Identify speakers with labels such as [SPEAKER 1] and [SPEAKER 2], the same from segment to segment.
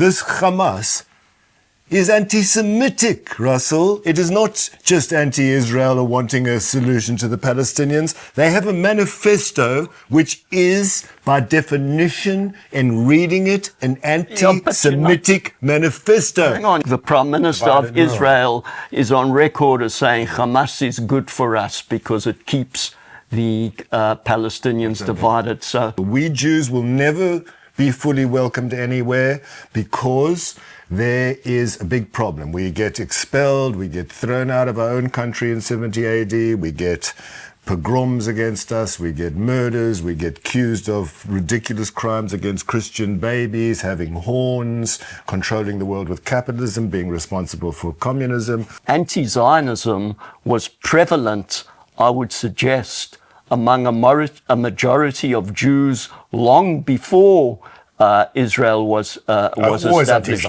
[SPEAKER 1] this Hamas is anti-Semitic, Russell. It is not just anti-Israel or wanting a solution to the Palestinians. They have a manifesto which is, by definition, in reading it, an anti-Semitic manifesto.
[SPEAKER 2] Hang on. The Prime Minister of Israel is on record as saying Hamas is good for us because it keeps the Palestinians divided. So
[SPEAKER 1] we Jews will never be fully welcomed anywhere because there is a big problem. We get expelled, we get thrown out of our own country in 70 AD, we get pogroms against us, we get murders, we get accused of ridiculous crimes against Christian babies, having horns, controlling the world with capitalism, being responsible for communism.
[SPEAKER 2] Anti-Zionism was prevalent, I would suggest, among a majority of Jews long before Israel was established.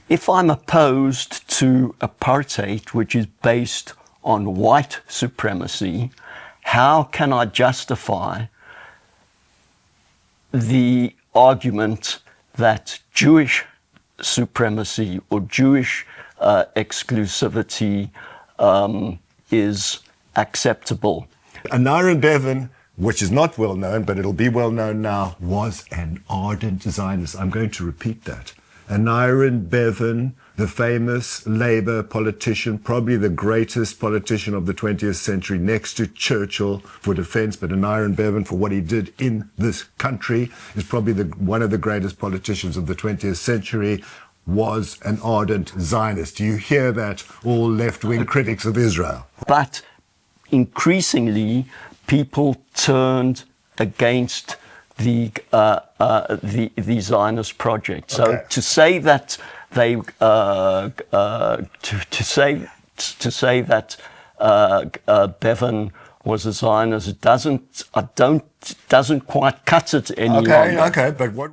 [SPEAKER 2] If I'm opposed to apartheid, which is based on white supremacy, how can I justify the argument that Jewish supremacy or Jewish exclusivity is acceptable?
[SPEAKER 1] Anira Bevan, which is not well known, but it'll be well known now, was an ardent Zionist. I'm going to repeat that. Anira Bevan, the famous Labour politician, probably the greatest politician of the 20th century, next to Churchill for defence, but Anira Bevan, for what he did in this country, is probably one of the greatest politicians of the 20th century, was an ardent Zionist. Do you hear that, all left-wing critics of Israel?
[SPEAKER 2] But increasingly, people turned against the Zionist project. So to say that they to say that Bevan was a Zionist doesn't quite cut it any longer.
[SPEAKER 1] Okay, but what?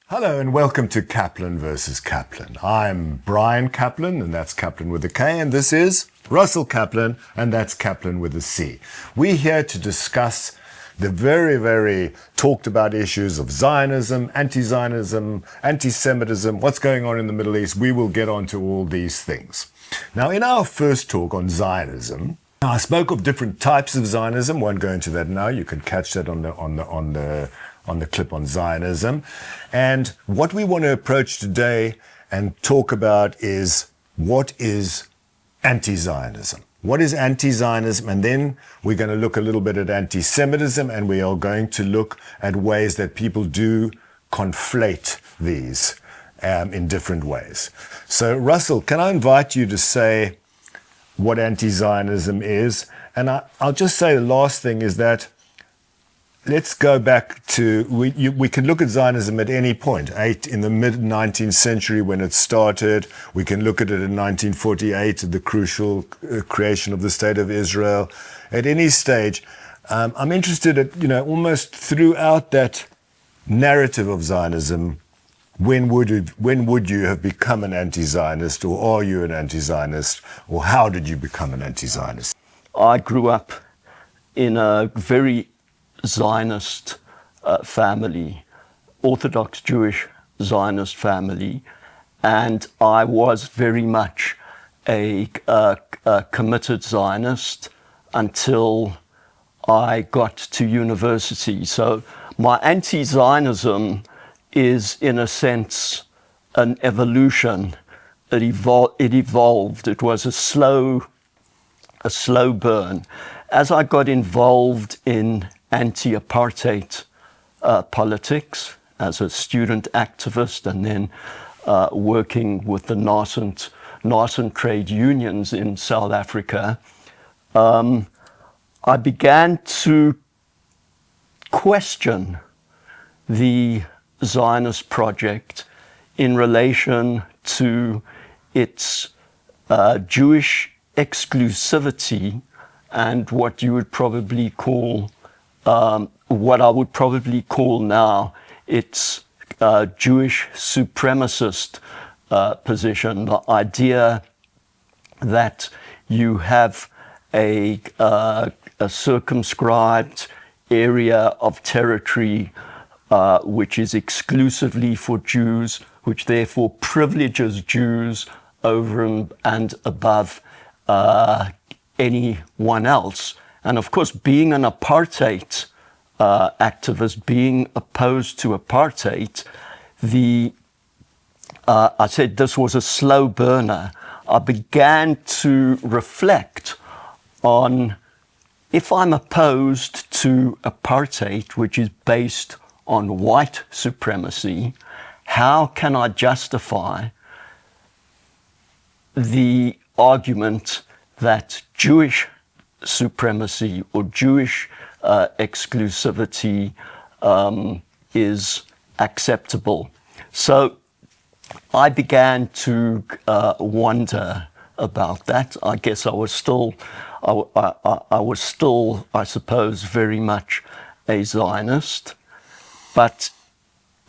[SPEAKER 1] Hello and welcome to Kaplan versus Kaplan. I'm Brian Kaplan, and that's Kaplan with a K, and this is Russell Kaplan, and that's Kaplan with a C. We're here to discuss the very, very talked about issues of Zionism, anti-Zionism, anti-Semitism, what's going on in the Middle East. We will get onto all these things. Now, in our first talk on Zionism, I spoke of different types of Zionism. Won't go into that now. You can catch that on the clip on Zionism. And what we want to approach today and talk about is what is anti-Zionism? What is anti-Zionism? And then we're going to look a little bit at anti-Semitism, and we are going to look at ways that people do conflate these in different ways. So, Russell, can I invite you to say what anti-Zionism is? And I'll just say the last thing is that let's go back to, we can look at Zionism at any point, in the mid-19th century when it started. We can look at it in 1948, at the crucial creation of the State of Israel. At any stage, I'm interested at, almost throughout that narrative of Zionism, when would you have become an anti-Zionist, or are you an anti-Zionist, or how did you become an anti-Zionist?
[SPEAKER 2] I grew up in a very Zionist family, Orthodox Jewish Zionist family, and I was very much a committed Zionist until I got to university. So my anti-Zionism is, in a sense, an evolution. It evolved. It was a slow burn. As I got involved in anti-apartheid politics as a student activist, and then working with the nascent trade unions in South Africa, I began to question the Zionist project in relation to its Jewish exclusivity and what you would probably call, what I would probably call now, its Jewish supremacist position. The idea that you have a circumscribed area of territory which is exclusively for Jews, which therefore privileges Jews over and above anyone else. And of course, being an apartheid activist, being opposed to apartheid, I said this was a slow burner. I began to reflect on, if I'm opposed to apartheid, which is based on white supremacy, how can I justify the argument that Jewish supremacy or Jewish exclusivity is acceptable? So I began to wonder about that. I guess I was still, I suppose, very much a Zionist, but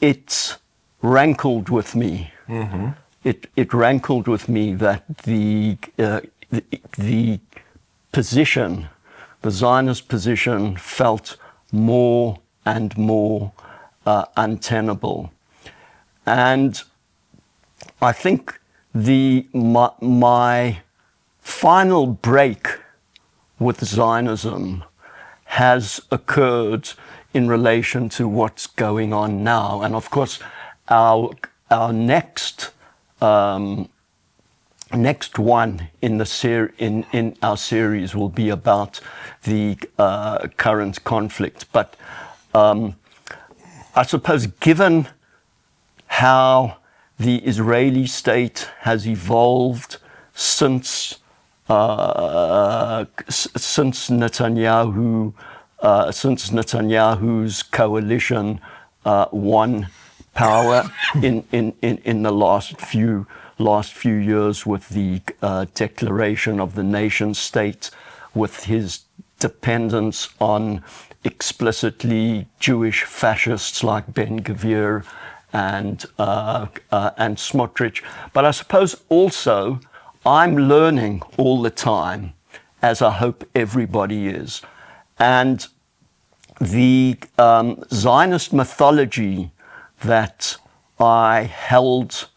[SPEAKER 2] it rankled with me. Mm-hmm. It rankled with me that the position, the Zionist position, felt more and more untenable. And I think my final break with Zionism has occurred in relation to what's going on now. And of course, our next one in our series will be about the current conflict. But I suppose, given how the Israeli state has evolved since Netanyahu's coalition won power in the last few years with the declaration of the nation state, with his dependence on explicitly Jewish fascists like Ben Gvir and Smotrich. But I suppose also I'm learning all the time, as I hope everybody is. And the Zionist mythology that I held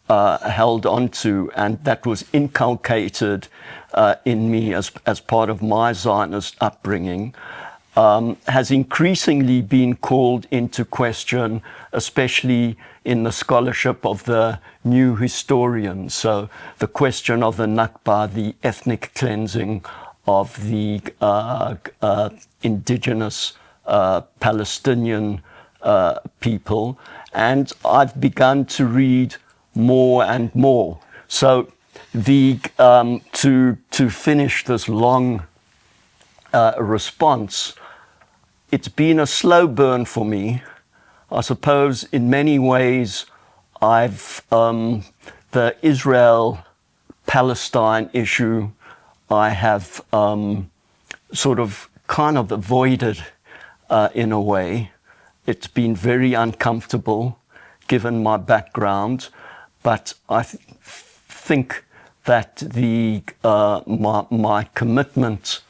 [SPEAKER 2] onto, and that was inculcated in me as part of my Zionist upbringing, has increasingly been called into question, especially in the scholarship of the new historians. So the question of the Nakba, the ethnic cleansing of the indigenous Palestinian people. And I've begun to read more and more. So to finish this long response, it's been a slow burn for me. I suppose in many ways I've the Israel Palestine issue I have sort of kind of avoided in a way. It's been very uncomfortable given my background, but I think that my commitment,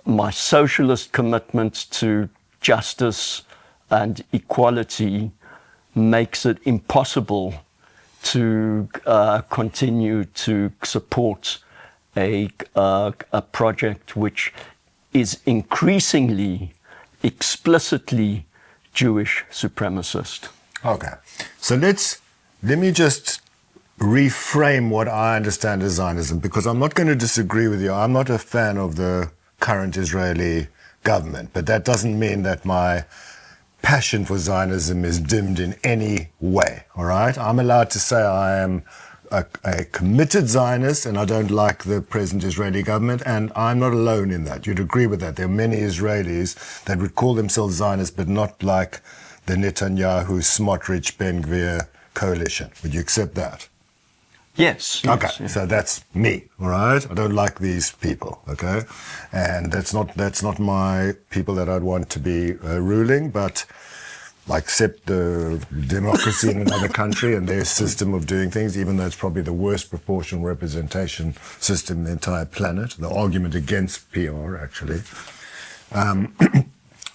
[SPEAKER 2] my socialist commitment to justice and equality makes it impossible to continue to support a project which is increasingly, explicitly Jewish supremacist.
[SPEAKER 1] Okay. So let me just reframe what I understand as Zionism, because I'm not going to disagree with you. I'm not a fan of the current Israeli government, but that doesn't mean that my passion for Zionism is dimmed in any way, all right? I'm allowed to say I am a committed Zionist, and I don't like the present Israeli government, and I'm not alone in that. You'd agree with that. There are many Israelis that would call themselves Zionists, but not like the Netanyahu, Smotrich, Ben-Gvir coalition. Would you accept that?
[SPEAKER 2] Yes.
[SPEAKER 1] Okay,
[SPEAKER 2] yes.
[SPEAKER 1] so that's me, all right? I don't like these people, okay? And that's not my people that I'd want to be ruling, but I accept the democracy in another country and their system of doing things, even though it's probably the worst proportional representation system in the entire planet. The argument against PR, actually.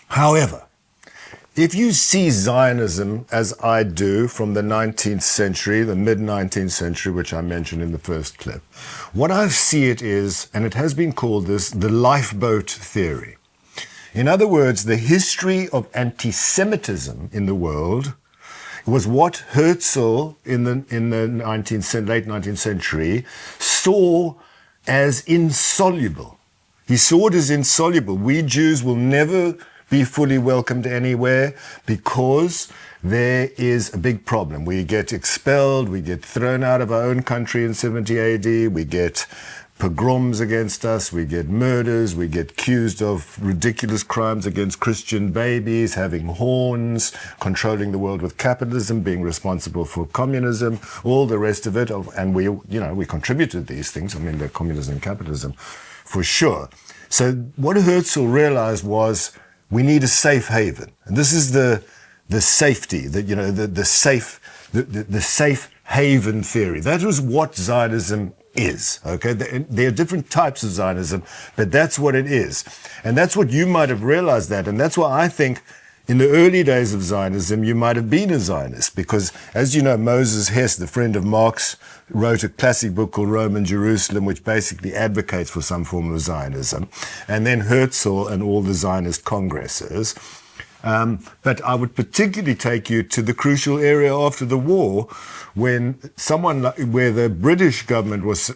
[SPEAKER 1] However, if you see Zionism as I do from the 19th century, the mid-19th century, which I mentioned in the first clip, what I see it is, and it has been called this, the lifeboat theory. In other words, the history of anti-Semitism in the world was what Herzl in the late 19th century saw as insoluble. He saw it as insoluble. We Jews will never be fully welcomed anywhere because there is a big problem. We get expelled, we get thrown out of our own country in 70 AD, we get pogroms against us, we get murders, we get accused of ridiculous crimes against Christian babies, having horns, controlling the world with capitalism, being responsible for communism, all the rest of it. And we contributed these things. I mean, the communism and capitalism, for sure. So what Herzl realized was we need a safe haven. And this is the safety, the safe haven theory. That was what Zionism is, okay? There are different types of Zionism, but that's what it is. And that's what you might have realized that. And that's why I think in the early days of Zionism, you might have been a Zionist because, as you know, Moses Hess, the friend of Marx, wrote a classic book called Roman Jerusalem, which basically advocates for some form of Zionism. And then Herzl and all the Zionist congresses. But I would particularly take you to the crucial area after the war when where the British government was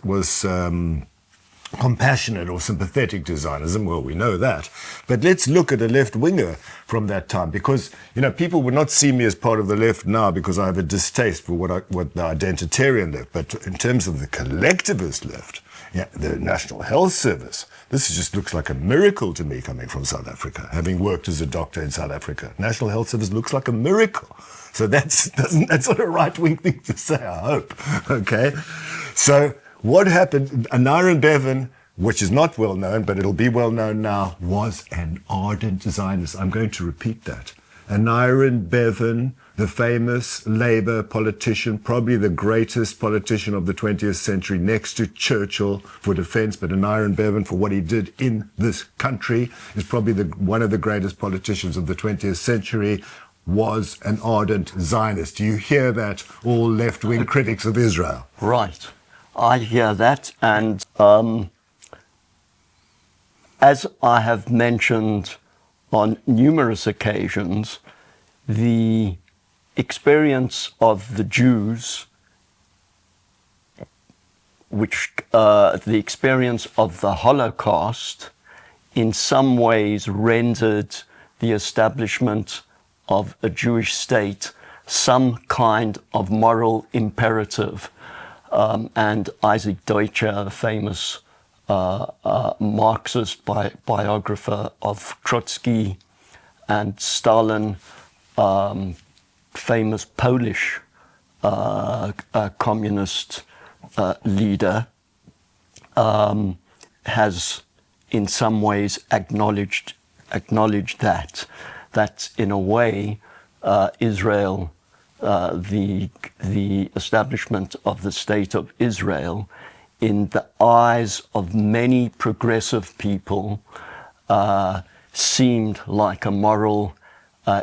[SPEAKER 1] compassionate or sympathetic to Zionism. Well, we know that. But let's look at a left-winger from that time because, people would not see me as part of the left now because I have a distaste for what the identitarian left. But in terms of the collectivist left, the National Health Service, this just looks like a miracle to me coming from South Africa, having worked as a doctor in South Africa. National Health Service looks like a miracle. So that's not a right-wing thing to say, I hope. Okay? So what happened, Anira Bevan, which is not well known, but it'll be well known now, was an ardent Zionist. I'm going to repeat that. Anira Bevan, the famous Labour politician, probably the greatest politician of the 20th century, next to Churchill for defense, but Anira Bevan, for what he did in this country, is probably one of the greatest politicians of the 20th century, was an ardent Zionist. Do you hear that, all left-wing critics of Israel?
[SPEAKER 2] Right. I hear that. And as I have mentioned on numerous occasions, the experience of the Jews, the experience of the Holocaust, in some ways rendered the establishment of a Jewish state some kind of moral imperative. And Isaac Deutscher, the famous Marxist biographer of Trotsky and Stalin, famous Polish communist leader, has in some ways acknowledged that in a way Israel, the establishment of the State of Israel, in the eyes of many progressive people, seemed like a moral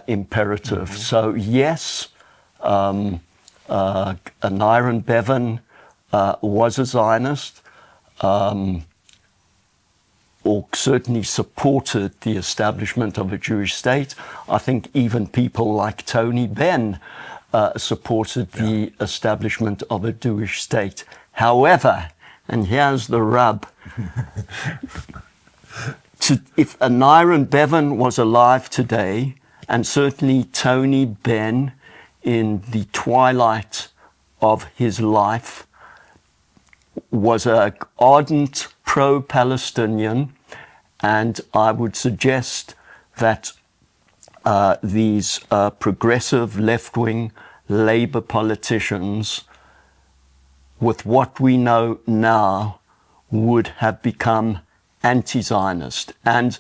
[SPEAKER 2] imperative. Mm-hmm. So yes, Anira Bevan was a Zionist. or certainly supported the establishment of a Jewish state. I think even people like Tony Benn supported the establishment of a Jewish state. However, and here's the rub, if Aneurin Bevan was alive today, and certainly Tony Benn in the twilight of his life was an ardent pro-Palestinian, and I would suggest that these progressive left-wing Labour politicians, with what we know now, would have become anti-Zionist. And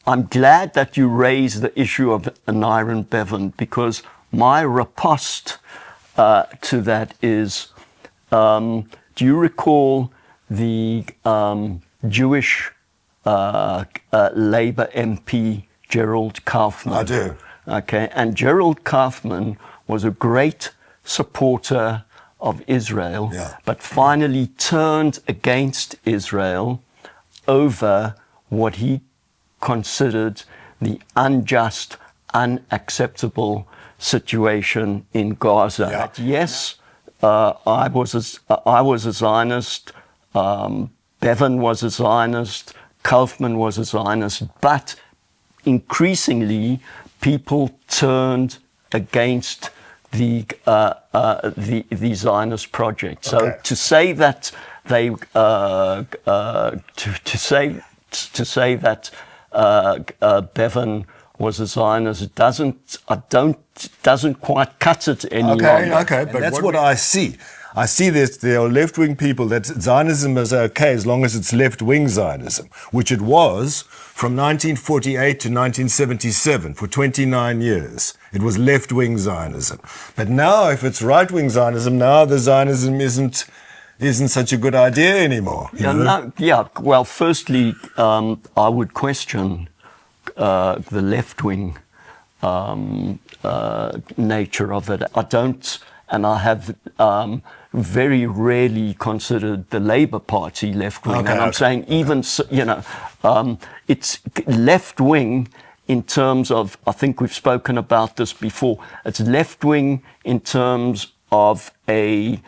[SPEAKER 2] I'm glad that you raised the issue of Aneurin Bevan, because my riposte to that is, do you recall the Jewish Labour MP Gerald Kaufman?
[SPEAKER 1] I do.
[SPEAKER 2] Okay, and Gerald Kaufman was a great supporter of Israel, but finally turned against Israel over what he considered the unjust, unacceptable situation in Gaza. But yes, I was a Zionist, Bevan was a Zionist, Kaufman was a Zionist, but increasingly people turned against the Zionist project. So to say that they to say that Bevan was a Zionist doesn't quite cut it any longer.
[SPEAKER 1] Okay, but that's what I see. I see there are left-wing people that Zionism is okay as long as it's left-wing Zionism, which it was from 1948 to 1977 for 29 years. It was left-wing Zionism. But now, if it's right-wing Zionism, now the Zionism isn't such a good idea anymore.
[SPEAKER 2] Well, firstly, I would question the left-wing nature of it. I don't, and I have very rarely considered the Labour Party left-wing. And I'm saying even, it's left-wing in terms of, I think we've spoken about this before, it's left-wing in terms of a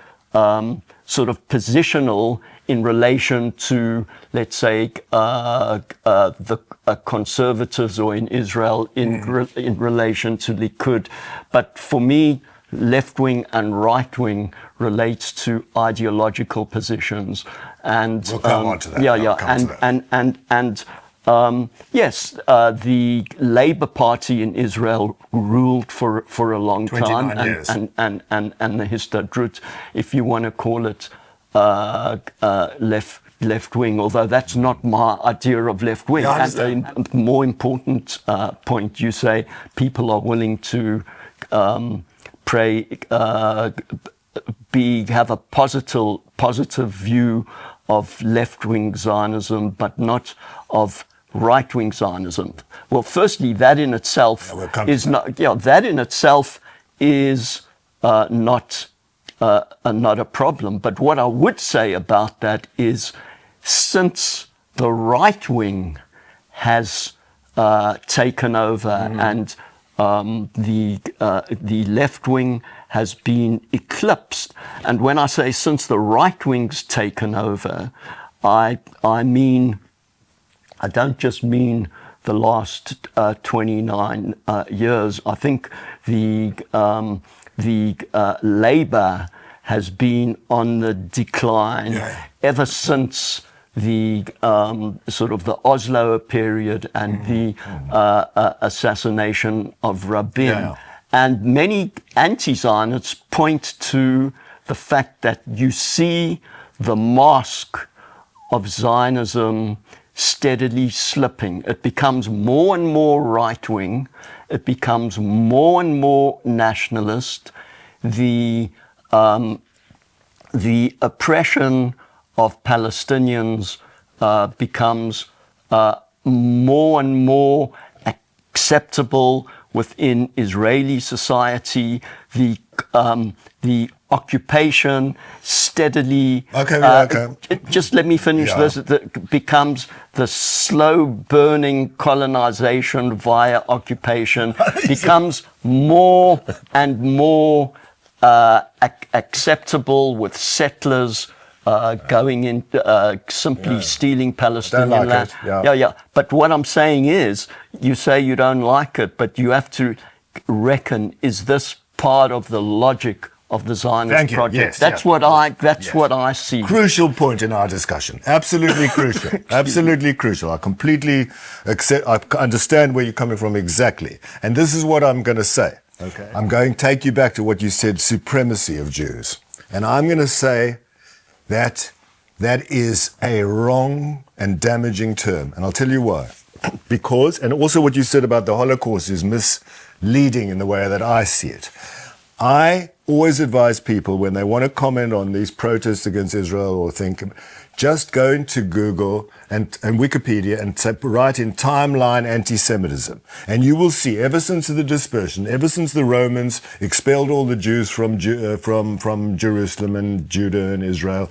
[SPEAKER 2] sort of positional in relation to, let's say, the conservatives, or in Israel in relation to Likud. But for me, left-wing and right-wing relates to ideological positions. And
[SPEAKER 1] we'll come on to that.
[SPEAKER 2] Yes, the Labour Party in Israel ruled for a long time, and the Histadrut, if you want to call it left wing, although that's not my idea of left wing. And a more important point, you say people are willing to have a positive view of left-wing Zionism, but not of right-wing Zionism. Well, firstly, that in itself is not. That in itself is not a problem. But what I would say about that is, since the right wing has taken over and the left wing has been eclipsed, and when I say since the right wing's taken over, I mean, I don't just mean the last 29 years. I think the Labour has been on the decline ever since the sort of the Oslo period and the assassination of Rabin. And many anti-Zionists point to the fact that you see the mask of Zionism steadily slipping. It becomes more and more right-wing. It becomes more and more nationalist. The oppression of Palestinians becomes more and more acceptable within Israeli society. The occupation steadily.
[SPEAKER 1] Okay.
[SPEAKER 2] Just let me finish this. It becomes the slow burning colonization via occupation becomes more and more acceptable with settlers going in, simply stealing Palestinian land. Yeah. But what I'm saying is, you say you don't like it, but you have to reckon, is this part of the logic of the Zionist project? That's what I see.
[SPEAKER 1] Crucial point in our discussion. Absolutely crucial. Absolutely crucial. I completely accept. I understand where you're coming from exactly. And this is what I'm going to say.
[SPEAKER 2] Okay.
[SPEAKER 1] I'm going to take you back to what you said: supremacy of Jews. And I'm going to say that is a wrong and damaging term. And I'll tell you why. Because, and also what you said about the Holocaust is misleading in the way that I see it. I always advise people when they want to comment on these protests against Israel or think, just go into Google and Wikipedia and write in timeline anti-Semitism. And you will see, ever since the dispersion, ever since the Romans expelled all the Jews from Jerusalem and Judah and Israel,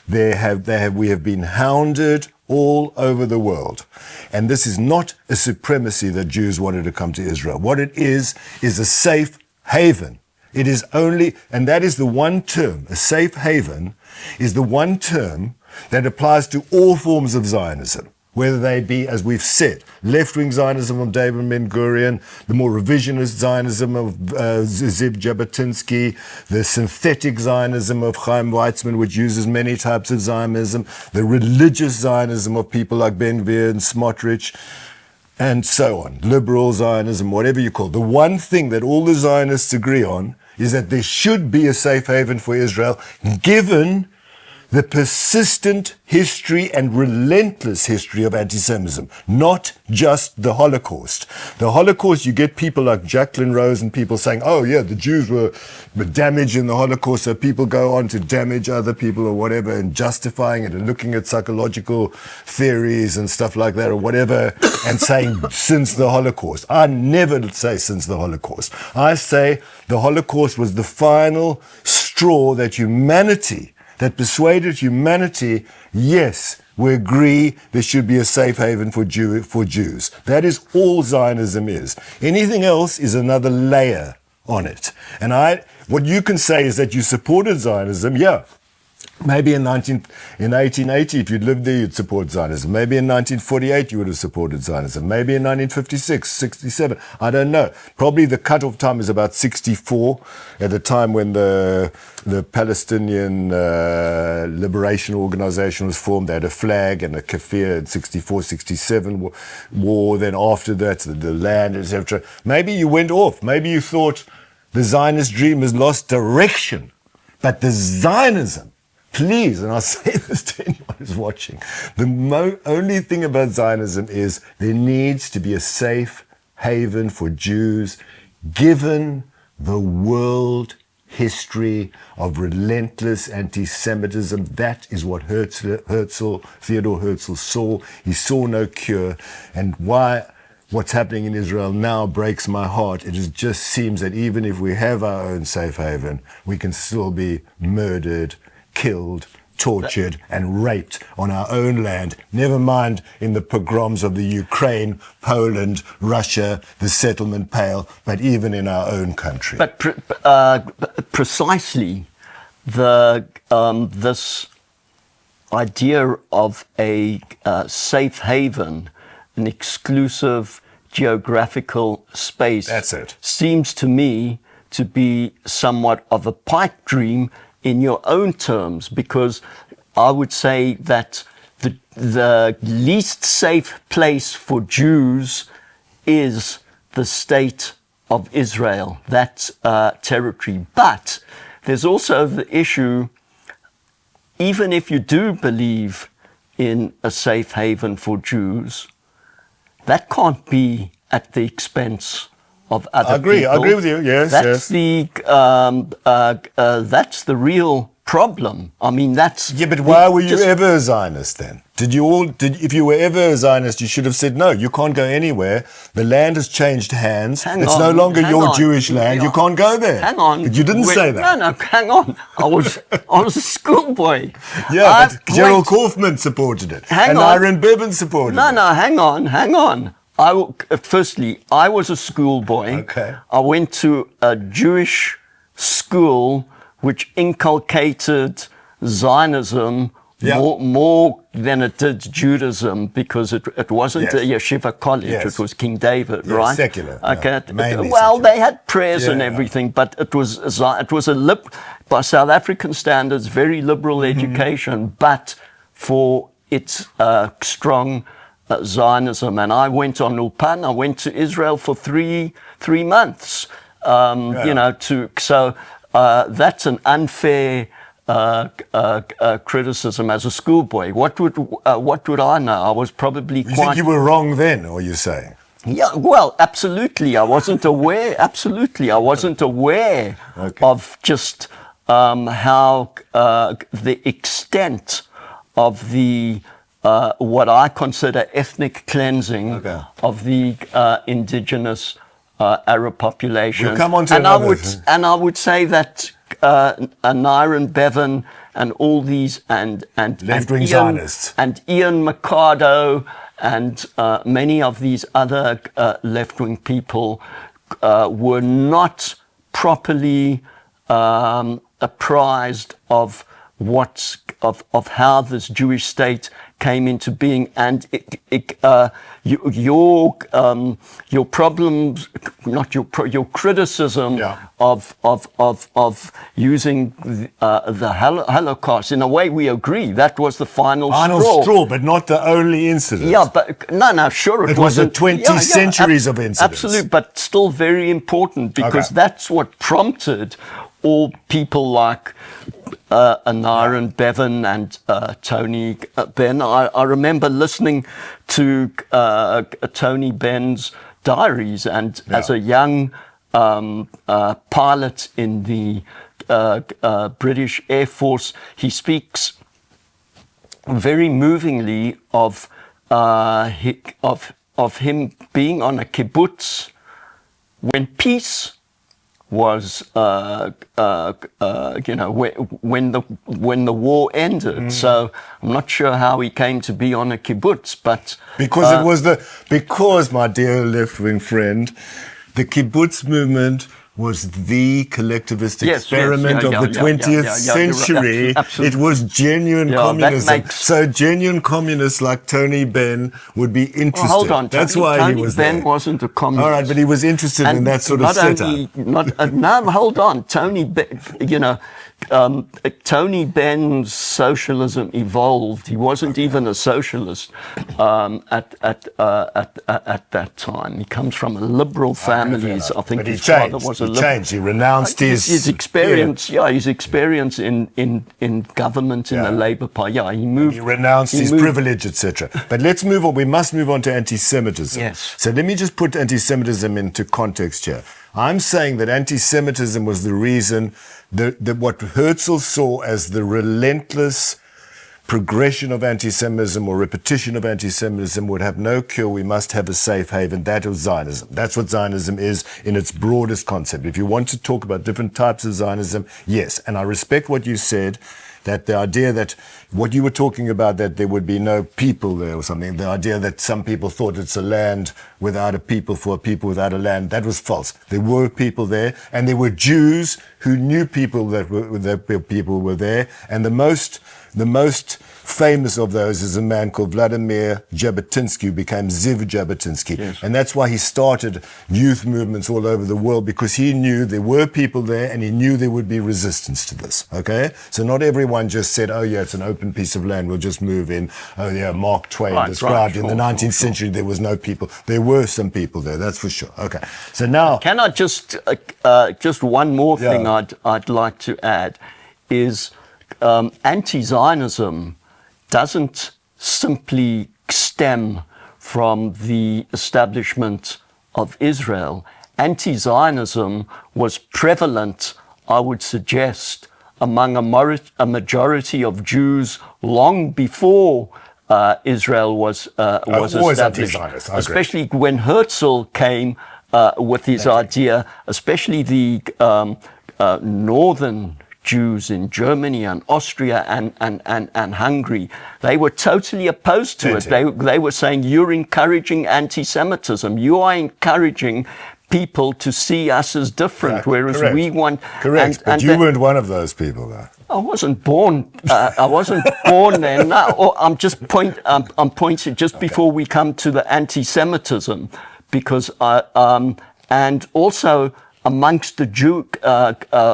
[SPEAKER 1] we have been hounded all over the world. And this is not a supremacy that Jews wanted to come to Israel. What it is a safe haven. It is only, and that is the one term, a safe haven is the one term that applies to all forms of Zionism, whether they be, as we've said, left-wing Zionism of David Ben-Gurion, the more revisionist Zionism of Ziv Jabotinsky, the synthetic Zionism of Chaim Weizmann, which uses many types of Zionism, the religious Zionism of people like Ben-Gvir and Smotrich, and so on, liberal Zionism, whatever you call it. The one thing that all the Zionists agree on is that there should be a safe haven for Israel, given the persistent history and relentless history of anti-Semitism, not just the Holocaust. The Holocaust, you get people like Jacqueline Rose and people saying, oh yeah, the Jews were damaged in the Holocaust, so people go on to damage other people or whatever, and justifying it and looking at psychological theories and stuff like that or whatever, and saying since the Holocaust. I never say since the Holocaust. I say the Holocaust was the final straw that persuaded humanity, yes, we agree there should be a safe haven for Jews. That is all Zionism is. Anything else is another layer on it. And what you can say is that you supported Zionism, yeah. Maybe in 1880, if you'd lived there, you'd support Zionism. Maybe in 1948, you would have supported Zionism. Maybe in 1956, 67, I don't know. Probably the cutoff time is about 64, at the time when the Palestinian Liberation Organization was formed. They had a flag and a kafir in 64, 67 war. Then after that, the land, etc. Maybe you went off. Maybe you thought the Zionist dream has lost direction. But the Zionism, please, and I'll say this to anyone who's watching, the only thing about Zionism is there needs to be a safe haven for Jews, given the world history of relentless anti-Semitism. That is what Theodor Herzl saw. He saw no cure. And what's happening in Israel now breaks my heart. It just seems that even if we have our own safe haven, we can still be murdered, killed, tortured and raped on our own land, never mind in the pogroms of the Ukraine, Poland, Russia, the settlement pale, but even in our own country.
[SPEAKER 2] But precisely this idea of a safe haven, an exclusive geographical space,
[SPEAKER 1] that's it,
[SPEAKER 2] seems to me to be somewhat of a pipe dream in your own terms, because I would say that the least safe place for Jews is the state of Israel, that territory. But there's also the issue, even if you do believe in a safe haven for Jews, that can't be at the expense of other people.
[SPEAKER 1] I agree with you. Yes,
[SPEAKER 2] that's
[SPEAKER 1] yes.
[SPEAKER 2] That's the real problem. I mean, that's...
[SPEAKER 1] Yeah, but why were you ever a Zionist then? If you were ever a Zionist, you should have said, no, you can't go anywhere. The land has changed hands. It's no longer your Jewish land. You can't go there.
[SPEAKER 2] Hang on.
[SPEAKER 1] But you didn't say that.
[SPEAKER 2] No, hang on. I was a schoolboy.
[SPEAKER 1] Yeah, but Gerald Kaufman supported it. And Aaron Bevan supported it.
[SPEAKER 2] No, hang on. Firstly, I was a schoolboy.
[SPEAKER 1] Okay.
[SPEAKER 2] I went to a Jewish school which inculcated Zionism more than it did Judaism, because it wasn't a yeshiva college. It was King David, right?
[SPEAKER 1] Secular.
[SPEAKER 2] Okay.
[SPEAKER 1] Mainly
[SPEAKER 2] well,
[SPEAKER 1] secular.
[SPEAKER 2] they had prayers and everything, but it was by South African standards, very liberal education, but for its strong Zionism. And I went on Ulpan. I went to Israel for three months. That's an unfair criticism as a schoolboy. What would I know? I was probably
[SPEAKER 1] You think you were wrong then, or you saying?
[SPEAKER 2] Yeah, well, absolutely. I wasn't aware. Absolutely, I wasn't aware of just how the extent of the what I consider ethnic cleansing of the indigenous Arab population.
[SPEAKER 1] We'll come on to
[SPEAKER 2] I would say that Nyron Bevan and all these and
[SPEAKER 1] left-wing Zionists
[SPEAKER 2] and Ian Mercado and many of these other left-wing people were not properly apprised of how this Jewish state came into being, and your problems, not your criticism of using the Holocaust. In a way, we agree that was the final straw,
[SPEAKER 1] but not the only incident.
[SPEAKER 2] Yeah, but no, sure,
[SPEAKER 1] it was 20 centuries of incidents.
[SPEAKER 2] Absolutely, but still very important, because that's what prompted all people like Nyron Bevan and Tony Benn. I remember listening to Tony Benn's diaries, and as a young pilot in the British Air Force, he speaks very movingly of him being on a kibbutz when peace was when the war ended. So I'm not sure how he came to be on a kibbutz, but
[SPEAKER 1] because my dear left-wing friend, the kibbutz movement was the collectivist experiment of the 20th century. It was genuine communism. So genuine communists like Tony Benn would be interested.
[SPEAKER 2] Well, hold on,
[SPEAKER 1] That's why
[SPEAKER 2] Tony
[SPEAKER 1] he was
[SPEAKER 2] Benn
[SPEAKER 1] there.
[SPEAKER 2] wasn't a communist.
[SPEAKER 1] All right, but he was interested in that sort of setup.
[SPEAKER 2] No, hold on. Tony Benn's socialism evolved. He wasn't even a socialist at that time. He comes from a liberal family. I think
[SPEAKER 1] but
[SPEAKER 2] his father was a liberal.
[SPEAKER 1] He renounced his
[SPEAKER 2] experience. His experience in government in the Labour Party. Yeah, he moved.
[SPEAKER 1] He renounced his privilege, etc. But let's move on. We must move on to anti-Semitism.
[SPEAKER 2] Yes.
[SPEAKER 1] So let me just put anti-Semitism into context here. I'm saying that anti-Semitism was the reason that what Herzl saw as the relentless progression of anti-Semitism or repetition of anti-Semitism would have no cure. We must have a safe haven. That was Zionism. That's what Zionism is in its broadest concept. If you want to talk about different types of Zionism, yes. And I respect what you said, that the idea that what you were talking about, that there would be no people there or something, the idea that some people thought it's a land without a people for a people without a land, that was false. There were people there, and there were Jews who knew people that people were there, and the most famous of those is a man called Vladimir Jabotinsky, who became Ziv Jabotinsky.
[SPEAKER 2] Yes.
[SPEAKER 1] And that's why he started youth movements all over the world, because he knew there were people there and he knew there would be resistance to this. Okay? So not everyone just said, oh yeah, it's an open piece of land, we'll just move in. Oh yeah, Mark Twain described in the 19th century there was no people. There were some people there, that's for sure. Okay. So now...
[SPEAKER 2] Can I just one more thing I'd like to add is anti-Zionism doesn't simply stem from the establishment of Israel. Anti-Zionism was prevalent, I would suggest, among a majority of Jews long before Israel was established, especially when Herzl came with his idea, especially the northern Jews in Germany and Austria and Hungary. They were totally opposed to it. They were saying, you're encouraging anti-Semitism. You are encouraging people to see us as different, whereas we want...
[SPEAKER 1] Correct, but you weren't one of those people, though.
[SPEAKER 2] I wasn't born. I wasn't born then. No, I'm pointing just before we come to the anti-Semitism, because and also amongst the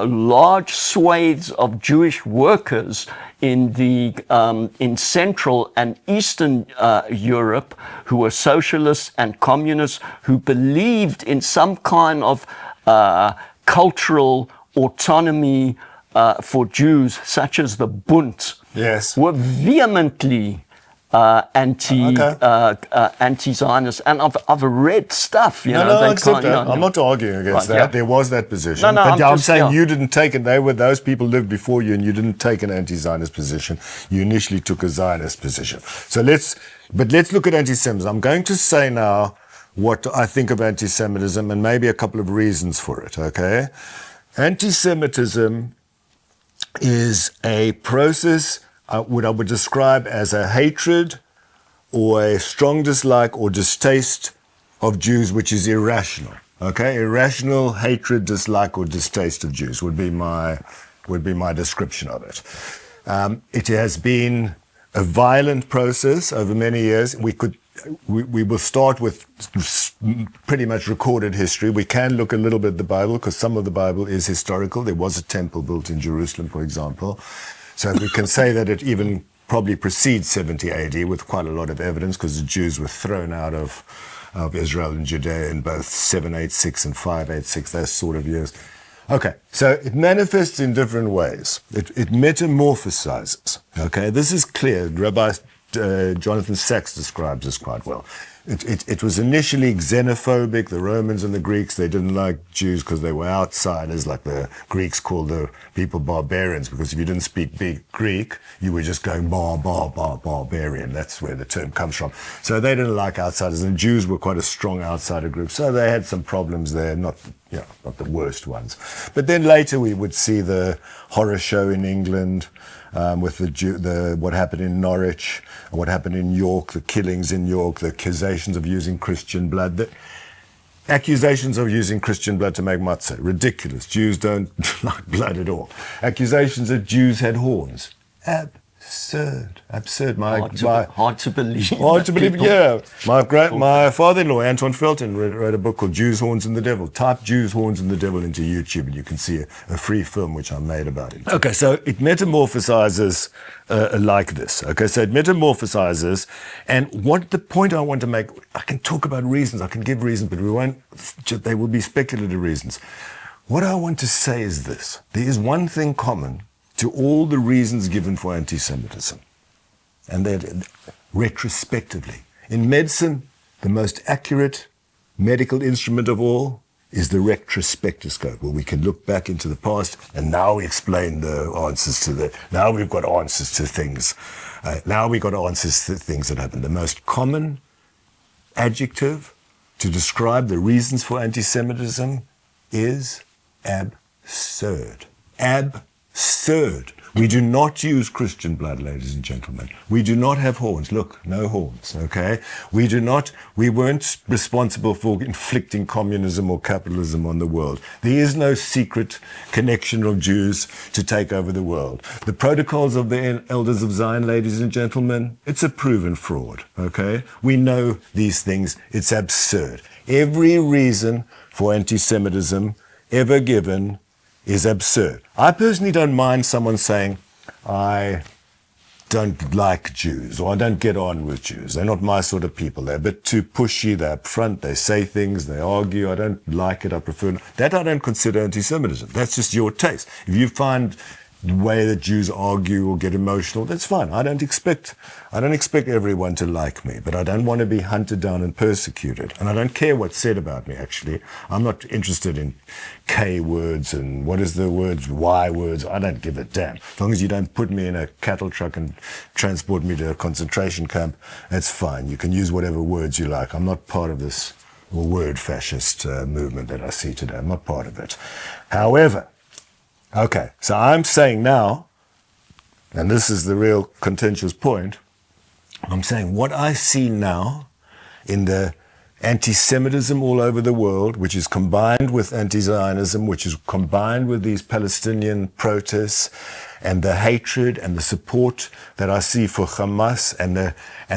[SPEAKER 2] large swathes of Jewish workers in Central and Eastern Europe, who were socialists and communists, who believed in some kind of cultural autonomy for Jews, such as the Bund, were vehemently anti-Zionist, and I've read stuff.
[SPEAKER 1] I'm not arguing against that. There was that position. But I'm saying you didn't take it. Those people lived before you, and you didn't take an anti-Zionist position. You initially took a Zionist position. So let's look at anti-Semitism. I'm going to say now what I think of anti-Semitism and maybe a couple of reasons for it. Okay, anti-Semitism is a process what I would describe as a hatred or a strong dislike or distaste of Jews, which is irrational. Okay, irrational hatred, dislike, or distaste of Jews would be my description of it. It has been a violent process over many years. We will start with pretty much recorded history. We can look a little bit at the Bible, because some of the Bible is historical. There was a temple built in Jerusalem, for example. So we can say that it even probably precedes 70 AD with quite a lot of evidence, because the Jews were thrown out of Israel and Judea in both 786 and 586, those sort of years. Okay, so it manifests in different ways. It metamorphosizes. Okay, this is clear. Rabbi Jonathan Sachs describes this quite well. It was initially xenophobic. The Romans and the Greeks, they didn't like Jews because they were outsiders, like the Greeks called the people barbarians, because if you didn't speak big Greek, you were just going barbarian. That's where the term comes from. So they didn't like outsiders, and Jews were quite a strong outsider group. So they had some problems there, not the worst ones. But then later we would see the horror show in England, with what happened in Norwich, what happened in York, the killings in York, the accusations of using Christian blood. The accusations of using Christian blood to make matzah, ridiculous. Jews don't like blood at all. Accusations that Jews had horns. Absurd.
[SPEAKER 2] Hard to believe.
[SPEAKER 1] Hard to believe, yeah. My father-in-law, Anton Felton, wrote a book called Jews, Horns and the Devil. Type Jews, Horns and the Devil into YouTube and you can see a free film which I made about it. Okay, so it metamorphosizes like this. Okay, so it metamorphosizes, and what the point I want to make, I can talk about reasons, I can give reasons, but they will be speculative reasons. What I want to say is this. There is one thing common to all the reasons given for anti-Semitism, and that retrospectively. In medicine, the most accurate medical instrument of all is the retrospectoscope, where we can look back into the past and now explain the answers now we've got answers to things. Now we've got answers to things that happen. The most common adjective to describe the reasons for anti-Semitism is absurd. Absurd. We do not use Christian blood, ladies and gentlemen. We do not have horns. Look, no horns, okay? We weren't responsible for inflicting communism or capitalism on the world. There is no secret connection of Jews to take over the world. The protocols of the Elders of Zion, ladies and gentlemen, it's a proven fraud, okay? We know these things. It's absurd. Every reason for anti-Semitism ever given is absurd. I personally don't mind someone saying, I don't like Jews, or I don't get on with Jews. They're not my sort of people. They're a bit too pushy, they're upfront, they say things, they argue. I don't like it, I prefer that. I don't consider anti-Semitism. That's just your taste. If you find way that Jews argue or get emotional, that's fine. I don't expect everyone to like me, but I don't want to be hunted down and persecuted. And I don't care what's said about me, actually. I'm not interested in K words and what is the words, Y words. I don't give a damn. As long as you don't put me in a cattle truck and transport me to a concentration camp, that's fine. You can use whatever words you like. I'm not part of this word fascist movement that I see today. I'm not part of it. However, okay, so I'm saying now, and this is the real contentious point, I'm saying what I see now in the anti-Semitism all over the world, which is combined with anti-Zionism, which is combined with these Palestinian protests, and the hatred and the support that I see for Hamas, and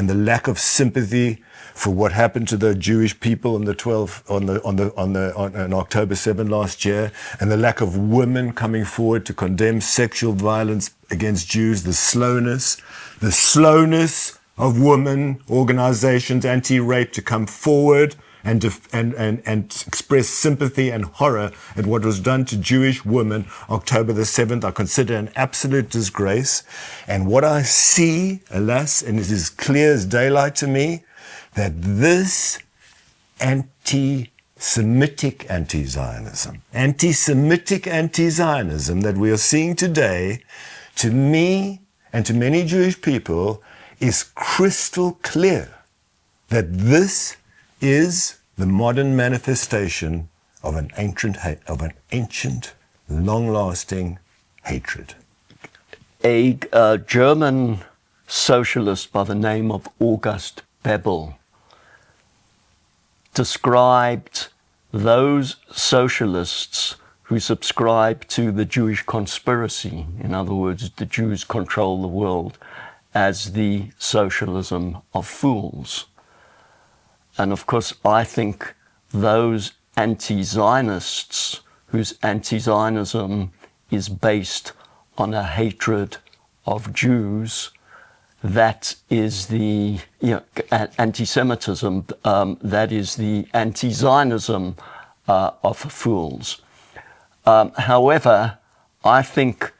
[SPEAKER 1] the lack of sympathy for what happened to the Jewish people on October 7 last year, and the lack of women coming forward to condemn sexual violence against Jews, the slowness of women organizations, anti-rape, to come forward and express sympathy and horror at what was done to Jewish women October the 7th, I consider an absolute disgrace. And what I see, alas, and it is clear as daylight to me, that this anti-Semitic anti-Zionism that we are seeing today, to me and to many Jewish people, is crystal clear that this is the modern manifestation of an ancient, long-lasting hatred.
[SPEAKER 2] A German socialist by the name of August Bebel described those socialists who subscribe to the Jewish conspiracy, in other words, the Jews control the world, as the socialism of fools. And of course, I think those anti-Zionists whose anti-Zionism is based on a hatred of Jews, that is the anti-Semitism, that is the anti-Zionism of fools. However, I think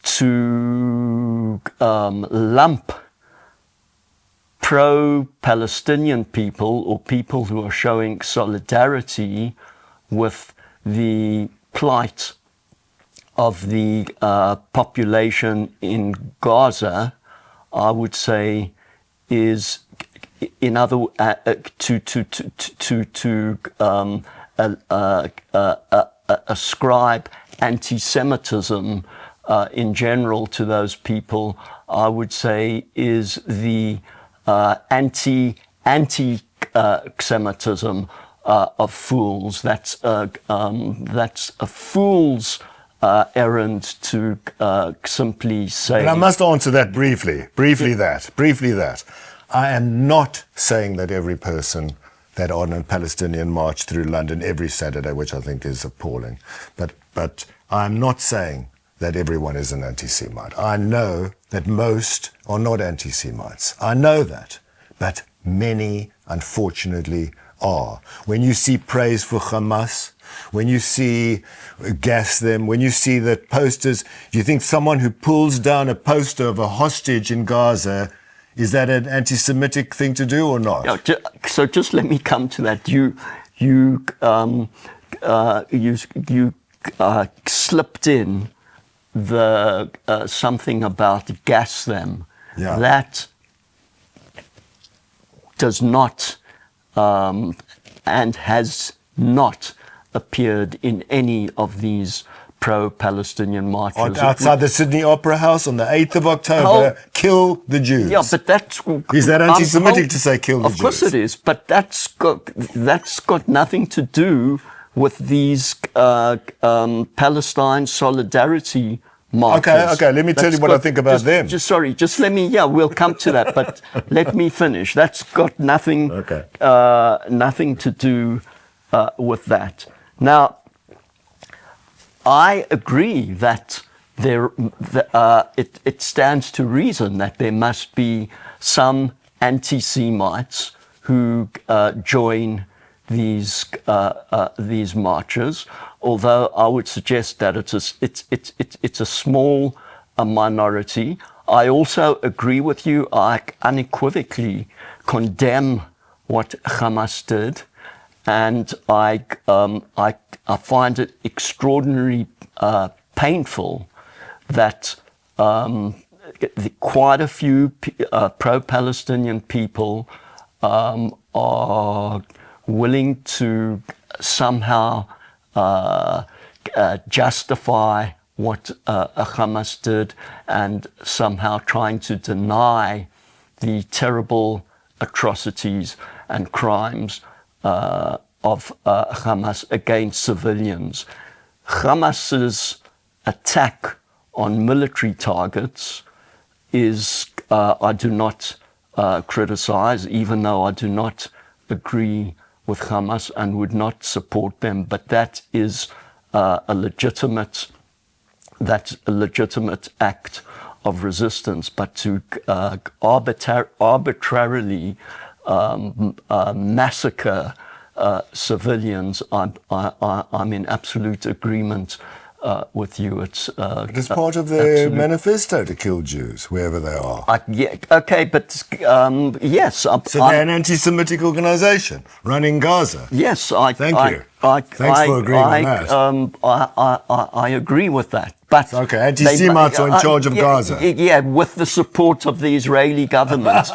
[SPEAKER 2] to lump pro-Palestinian people, or people who are showing solidarity with the plight of the population in Gaza, I would say, is in other ascribe anti-Semitism in general to those people, I would say, is the anti-Semitism of fools. That's a fool's errand to simply say.
[SPEAKER 1] But I must answer that briefly. Briefly that. I am not saying that every person that on a Palestinian march through London every Saturday, which I think is appalling, but I'm not saying that everyone is an anti-Semite. I know that most are not anti-Semites. I know that, but many, unfortunately, are. When you see praise for Hamas, when you see gas them, when you see the posters, do you think someone who pulls down a poster of a hostage in Gaza, is that an anti-Semitic thing to do or not?
[SPEAKER 2] No, so just let me come to that. You slipped in the something about gas them.
[SPEAKER 1] Yeah.
[SPEAKER 2] That does not and has not appeared in any of these pro-Palestinian marches.
[SPEAKER 1] Outside the Sydney Opera House on the 8th of October, kill the Jews.
[SPEAKER 2] Yeah, but that's...
[SPEAKER 1] Is that anti-Semitic to say kill the Jews?
[SPEAKER 2] Of course it is, but that's got nothing to do with these Palestine solidarity marches.
[SPEAKER 1] Okay, let me tell you what I think about them.
[SPEAKER 2] Just let me, we'll come to that, but let me finish. That's got nothing, nothing to do with that. Now, I agree that it stands to reason that there must be some anti-Semites who join these marches, although I would suggest that it's a small minority. I also agree with you. I unequivocally condemn what Hamas did, and I find it extraordinarily painful that quite a few pro-Palestinian people are willing to somehow justify what Hamas did, and somehow trying to deny the terrible atrocities and crimes of Hamas against civilians. Hamas's attack on military targets is, I do not criticize, even though I do not agree with Hamas and would not support them, but that is a legitimate act of resistance. But to arbitrarily massacre civilians, I'm in absolute agreement with you. It's
[SPEAKER 1] part of the manifesto to kill Jews wherever they are.
[SPEAKER 2] Yeah, okay, but yes.
[SPEAKER 1] So they're an anti-Semitic organization running Gaza.
[SPEAKER 2] Yes,
[SPEAKER 1] Thank you. Thanks for agreeing on that.
[SPEAKER 2] I agree with that. But
[SPEAKER 1] okay, anti-Semites are in charge of Gaza.
[SPEAKER 2] Yeah, with the support of the Israeli government.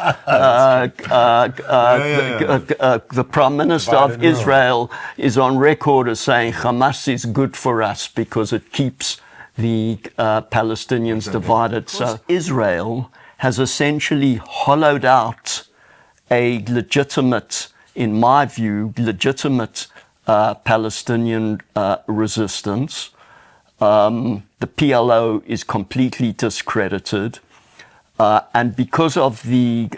[SPEAKER 2] The Prime Minister of Israel is on record as saying Hamas is good for us because it keeps the Palestinians divided. So Israel has essentially hollowed out a legitimate, in my view, legitimate Palestinian resistance. The PLO is completely discredited, and because of the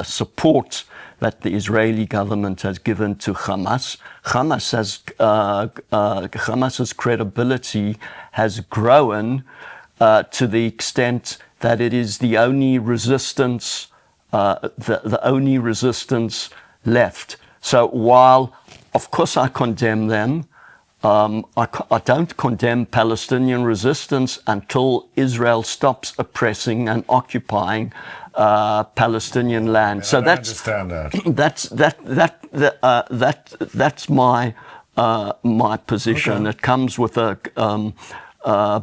[SPEAKER 2] support that the Israeli government has given to Hamas, Hamas's credibility has grown to the extent that it is the only resistance, the only resistance left. So while, of course, I condemn them, I don't condemn Palestinian resistance until Israel stops oppressing and occupying Palestinian land. So that's my position. Okay. It comes with a,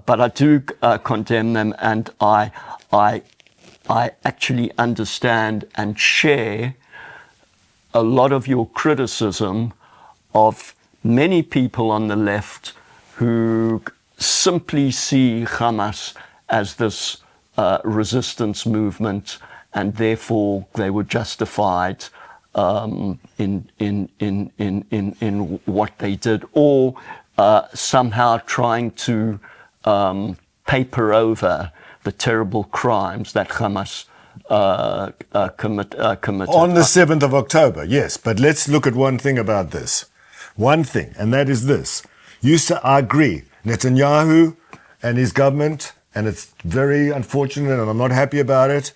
[SPEAKER 2] but I do condemn them, and I actually understand and share a lot of your criticism of many people on the left who simply see Hamas as this resistance movement, and therefore they were justified in what they did, or somehow trying to paper over the terrible crimes that Hamas committed.
[SPEAKER 1] On the 7th of October, yes. But let's look at one thing about this. One thing, and that is this. You say, I agree, Netanyahu and his government, and it's very unfortunate and I'm not happy about it,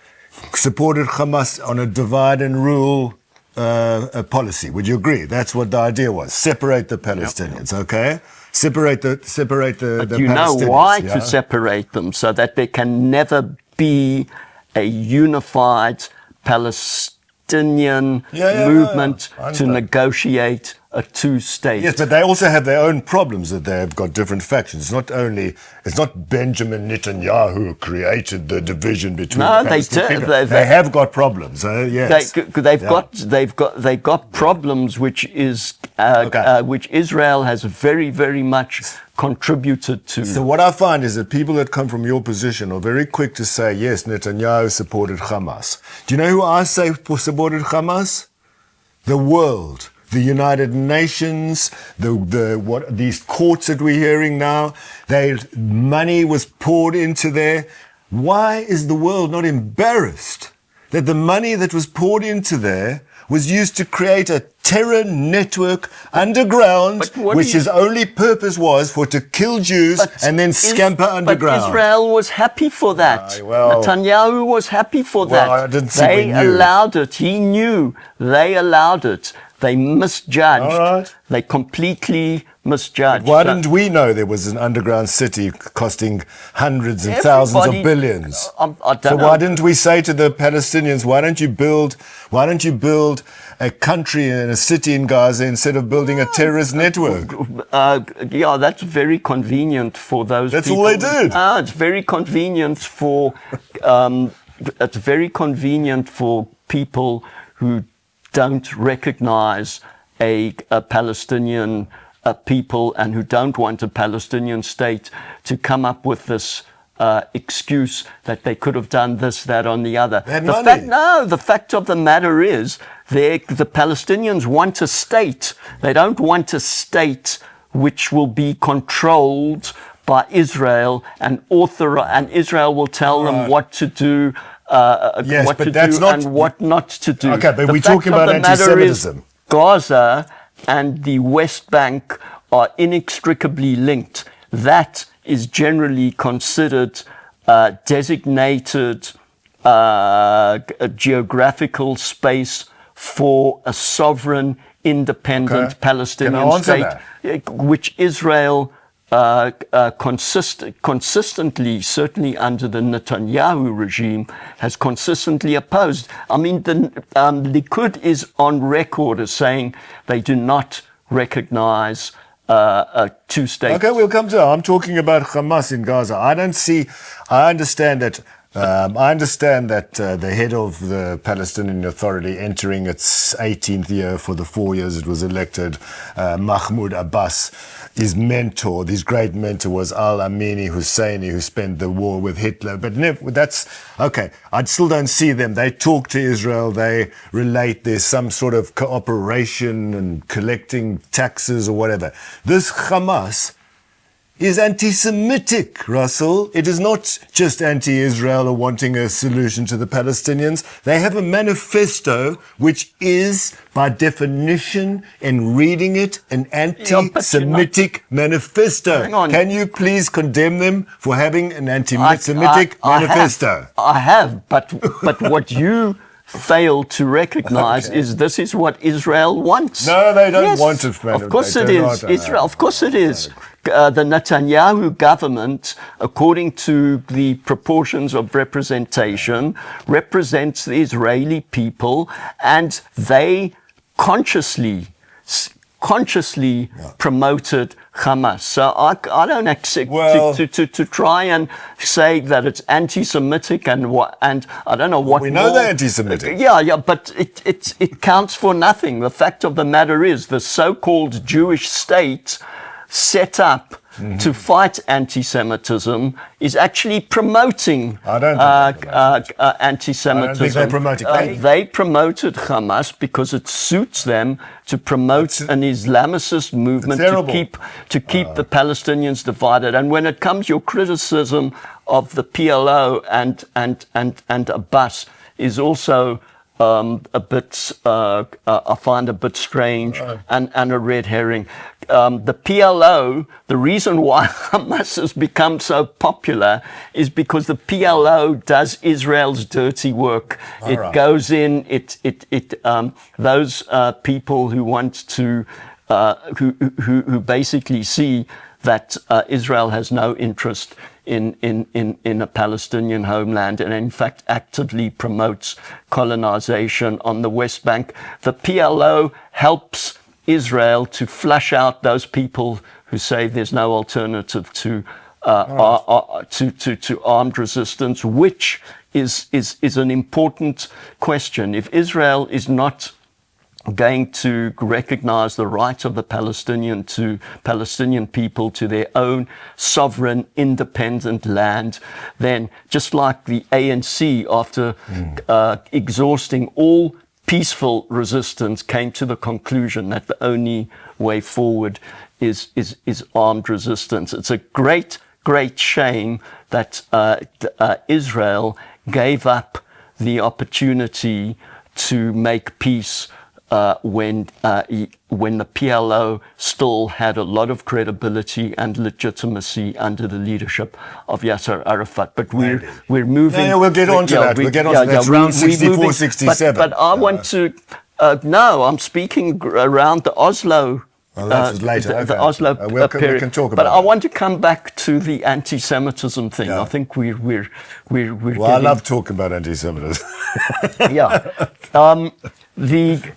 [SPEAKER 1] supported Hamas on a divide and rule policy. Would you agree? That's what the idea was. Separate the Palestinians, okay? Separate the
[SPEAKER 2] Palestinians. You know why to separate them, so that there can never be a unified Palestinian movement to negotiate a two-state.
[SPEAKER 1] Yes, but they also have their own problems, that they have got different factions. It's not Benjamin Netanyahu who created the division between the Palestinian people. They have got problems. Yes,
[SPEAKER 2] they've got problems, which is which Israel has very, very much contributed to.
[SPEAKER 1] So what I find is that people that come from your position are very quick to say, yes, Netanyahu supported Hamas. Do you know who I say supported Hamas? The world. The United Nations, these courts that we're hearing now, money was poured into there. Why is the world not embarrassed that the money that was poured into there was used to create a terror network underground, which his only purpose was to kill Jews and then scamper underground.
[SPEAKER 2] But Israel was happy for that. Netanyahu was happy for that.
[SPEAKER 1] I didn't see
[SPEAKER 2] they allowed it. He knew they allowed it. They misjudged.
[SPEAKER 1] All right.
[SPEAKER 2] They completely misjudged.
[SPEAKER 1] But why didn't we know there was an underground city costing hundreds and thousands of billions?
[SPEAKER 2] I don't know.
[SPEAKER 1] Why didn't we say to the Palestinians, why don't you build a country and a city in Gaza instead of building a terrorist network?
[SPEAKER 2] Yeah, that's very convenient for those
[SPEAKER 1] That's
[SPEAKER 2] people.
[SPEAKER 1] all they did.
[SPEAKER 2] It's very convenient for people who don't recognize a Palestinian people and who don't want a Palestinian state to come up with this excuse that they could have done this, that, on the other. The fact of the matter is, the Palestinians want a state. They don't want a state which will be controlled by Israel, and Israel will tell them what to do. And what not to do.
[SPEAKER 1] Okay, but we're talking about anti-Semitism.
[SPEAKER 2] Gaza and the West Bank are inextricably linked. That is generally considered designated a geographical space for a sovereign, independent Palestinian state, which Israel consistently, certainly under the Netanyahu regime, has consistently opposed. I mean, the Likud is on record as saying they do not recognize a two-state.
[SPEAKER 1] Okay, we'll come to that. I'm talking about Hamas in Gaza. I understand that the head of the Palestinian Authority, entering its 18th year for the 4 years it was elected, Mahmoud Abbas, his mentor, his great mentor, was Al-Amini Husseini, who spent the war with Hitler. But that's okay. I still don't see them. They talk to Israel. They relate there's some sort of cooperation and collecting taxes or whatever. This Hamas is anti-Semitic, Russell. It is not just anti-Israel or wanting a solution to the Palestinians. They have a manifesto which is, by definition, in reading it, an anti-Semitic manifesto.
[SPEAKER 2] Hang on.
[SPEAKER 1] Can you please condemn them for having an anti-Semitic manifesto?
[SPEAKER 2] I have, but what you fail to recognize is this is what Israel wants.
[SPEAKER 1] No, they don't want it.
[SPEAKER 2] Of course it is. Israel. Of course it is. The Netanyahu government, according to the proportions of representation, represents the Israeli people, and they consciously promoted Hamas. So I don't accept to try and say that it's anti-Semitic and I don't know what.
[SPEAKER 1] We know they're anti-Semitic.
[SPEAKER 2] Yeah, but it counts for nothing. The fact of the matter is, the so-called Jewish state set up to fight anti-Semitism is actually promoting anti-Semitism.
[SPEAKER 1] I don't think they promote it.
[SPEAKER 2] They promoted Hamas because it suits them to promote an Islamicist movement to keep the Palestinians divided. And when it comes your criticism of the PLO and Abbas is also a bit, I find a bit strange and a red herring. The PLO, the reason why Hamas has become so popular is because the PLO does Israel's dirty work. Goes in, those people who want to, who basically see that Israel has no interest in a Palestinian homeland, and in fact actively promotes colonization on the West Bank. The PLO helps Israel to flush out those people who say there's no alternative to armed resistance, which is an important question. If Israel is not going to recognize the right of the Palestinian people to their own sovereign, independent land, then just like the ANC, after exhausting all peaceful resistance, came to the conclusion that the only way forward is armed resistance. It's a great shame that Israel gave up the opportunity to make peace when the PLO still had a lot of credibility and legitimacy under the leadership of Yasser Arafat. But we're moving.
[SPEAKER 1] Yeah, we'll get on to that. We'll get on to that. That's round 64, 67.
[SPEAKER 2] But I want to. No, I'm speaking around the Oslo.
[SPEAKER 1] Well, that was later.
[SPEAKER 2] The Oslo
[SPEAKER 1] we
[SPEAKER 2] period.
[SPEAKER 1] can talk about
[SPEAKER 2] but I
[SPEAKER 1] that.
[SPEAKER 2] want to come back to the anti-Semitism thing.
[SPEAKER 1] Yeah.
[SPEAKER 2] I think we're
[SPEAKER 1] Well, I love talking about anti-Semitism.
[SPEAKER 2] Yeah. The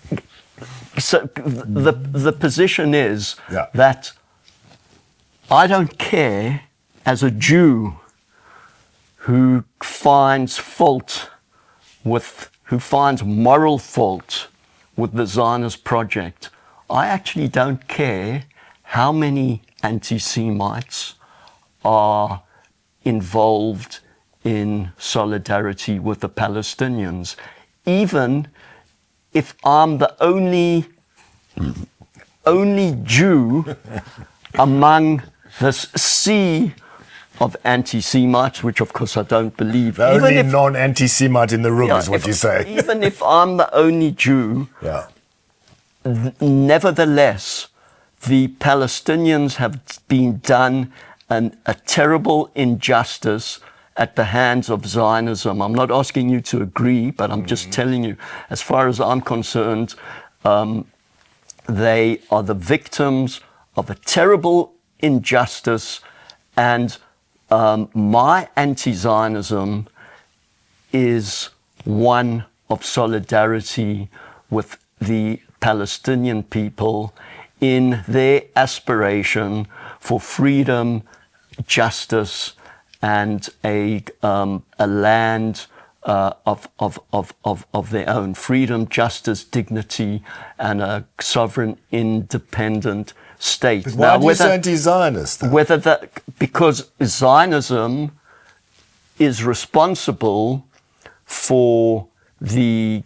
[SPEAKER 2] position is that I don't care as a Jew who finds moral fault with the Zionist project. I actually don't care how many anti-Semites are involved in solidarity with the Palestinians, even if I'm the only Jew among this sea of anti-Semites, which of course I don't believe.
[SPEAKER 1] The only non-anti-Semite in the room is what you say.
[SPEAKER 2] Even if I'm the only Jew, nevertheless, the Palestinians have been done a terrible injustice at the hands of Zionism. I'm not asking you to agree, but I'm just telling you, as far as I'm concerned, they are the victims of a terrible injustice, and my anti-Zionism is one of solidarity with the Palestinian people in their aspiration for freedom, justice, and a land of their own. Freedom, justice, dignity, and a sovereign, independent state.
[SPEAKER 1] But why do you say anti-Zionist?
[SPEAKER 2] Because Zionism is responsible for the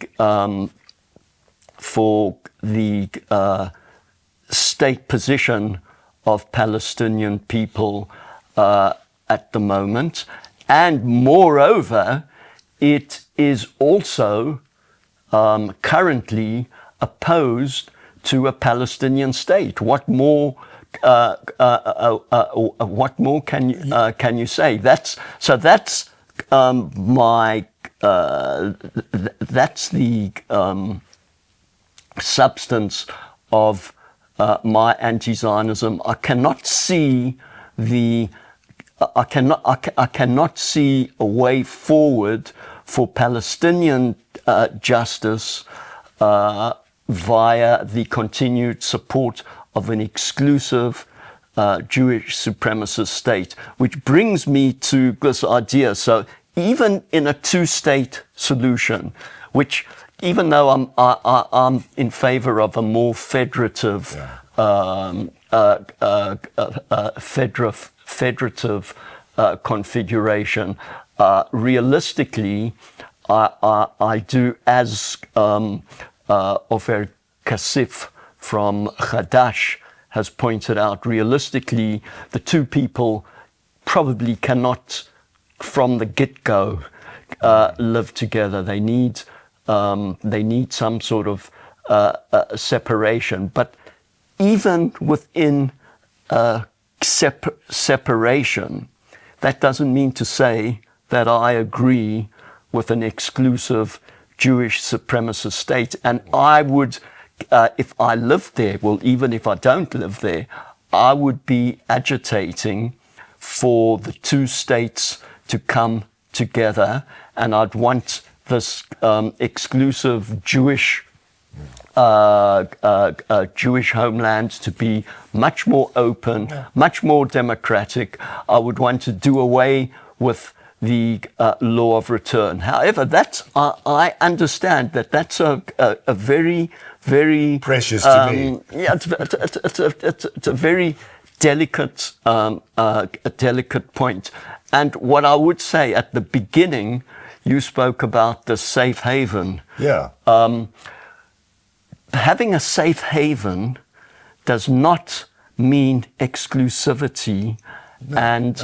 [SPEAKER 2] state position of Palestinian people at the moment, and moreover, it is also currently opposed to a Palestinian state. What more? What more can you say? That's the substance of my anti-Zionism. I cannot see a way forward for Palestinian justice via the continued support of an exclusive Jewish supremacist state, which brings me to this idea. So even in a two-state solution, which even though I'm in favor of a more federative configuration, realistically, I do, as Ofer Kasif from Hadash has pointed out, realistically, the two people probably cannot, from the get-go, live together. They need some sort of separation. But even within separation, that doesn't mean to say that I agree with an exclusive Jewish supremacist state. And I would, if I lived there, well, even if I don't live there, I would be agitating for the two states to come together, and I'd want this exclusive Jewish homeland to be much more open, much more democratic. I would want to do away with the law of return. However, I understand that that's a very, very
[SPEAKER 1] precious to me.
[SPEAKER 2] Yeah, it's a very delicate point. And what I would say at the beginning, you spoke about the safe haven.
[SPEAKER 1] Yeah.
[SPEAKER 2] Having a safe haven does not mean exclusivity, and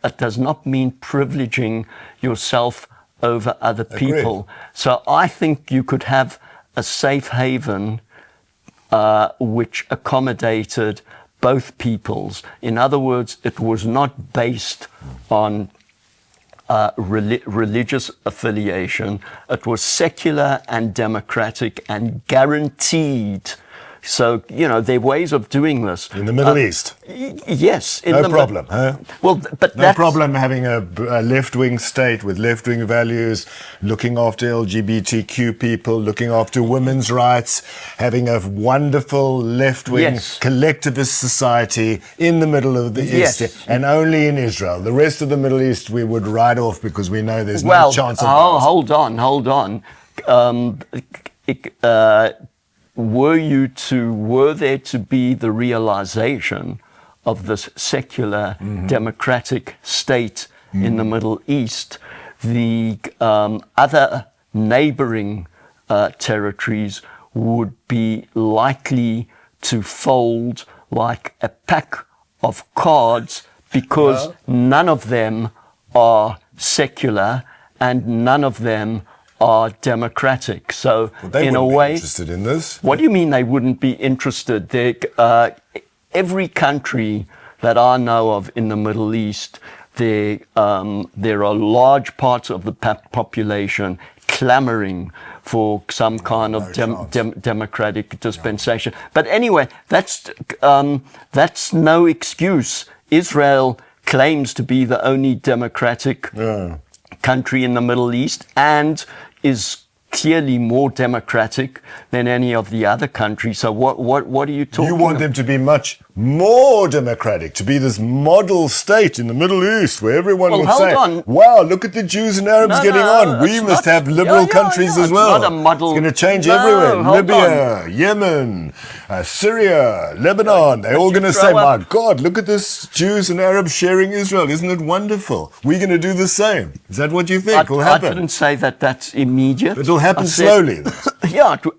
[SPEAKER 2] it does not mean privileging yourself over other people. So I think you could have a safe haven which accommodated both peoples. In other words, it was not based on religious affiliation. It was secular and democratic and guaranteed. So, you know, there are ways of doing this.
[SPEAKER 1] In the Middle East?
[SPEAKER 2] Yes.
[SPEAKER 1] No problem, huh?
[SPEAKER 2] Well, but
[SPEAKER 1] no problem having a left-wing state with left-wing values, looking after LGBTQ people, looking after women's rights, having a wonderful left-wing collectivist society in the middle of the East, and only in Israel. The rest of the Middle East we would write off because we know there's no chance of
[SPEAKER 2] hold on. Were there to be the realization of this secular democratic state in the Middle East, the other neighboring territories would be likely to fold like a pack of cards because none of them are secular and none of them are democratic. So in a way,
[SPEAKER 1] interested in this.
[SPEAKER 2] What do you mean they wouldn't be interested? Every country that I know of in the Middle East, there are large parts of the population clamoring for some kind of democratic dispensation. But anyway, that's no excuse. Israel claims to be the only democratic country in the Middle East and is clearly more democratic than any of the other countries. So what are you talking about?
[SPEAKER 1] You want them to be much more democratic, to be this model state in the Middle East where everyone would say, wow, look at the Jews and Arabs getting on. We must have liberal countries as well.
[SPEAKER 2] It's not a model.
[SPEAKER 1] It's going to change everywhere. Libya, Yemen, Syria, Lebanon. They're all going to say, my God, look at this Jews and Arabs sharing Israel. Isn't it wonderful? We're going to do the same. Is that what you think will happen?
[SPEAKER 2] I didn't say that that's immediate.
[SPEAKER 1] It'll happen slowly.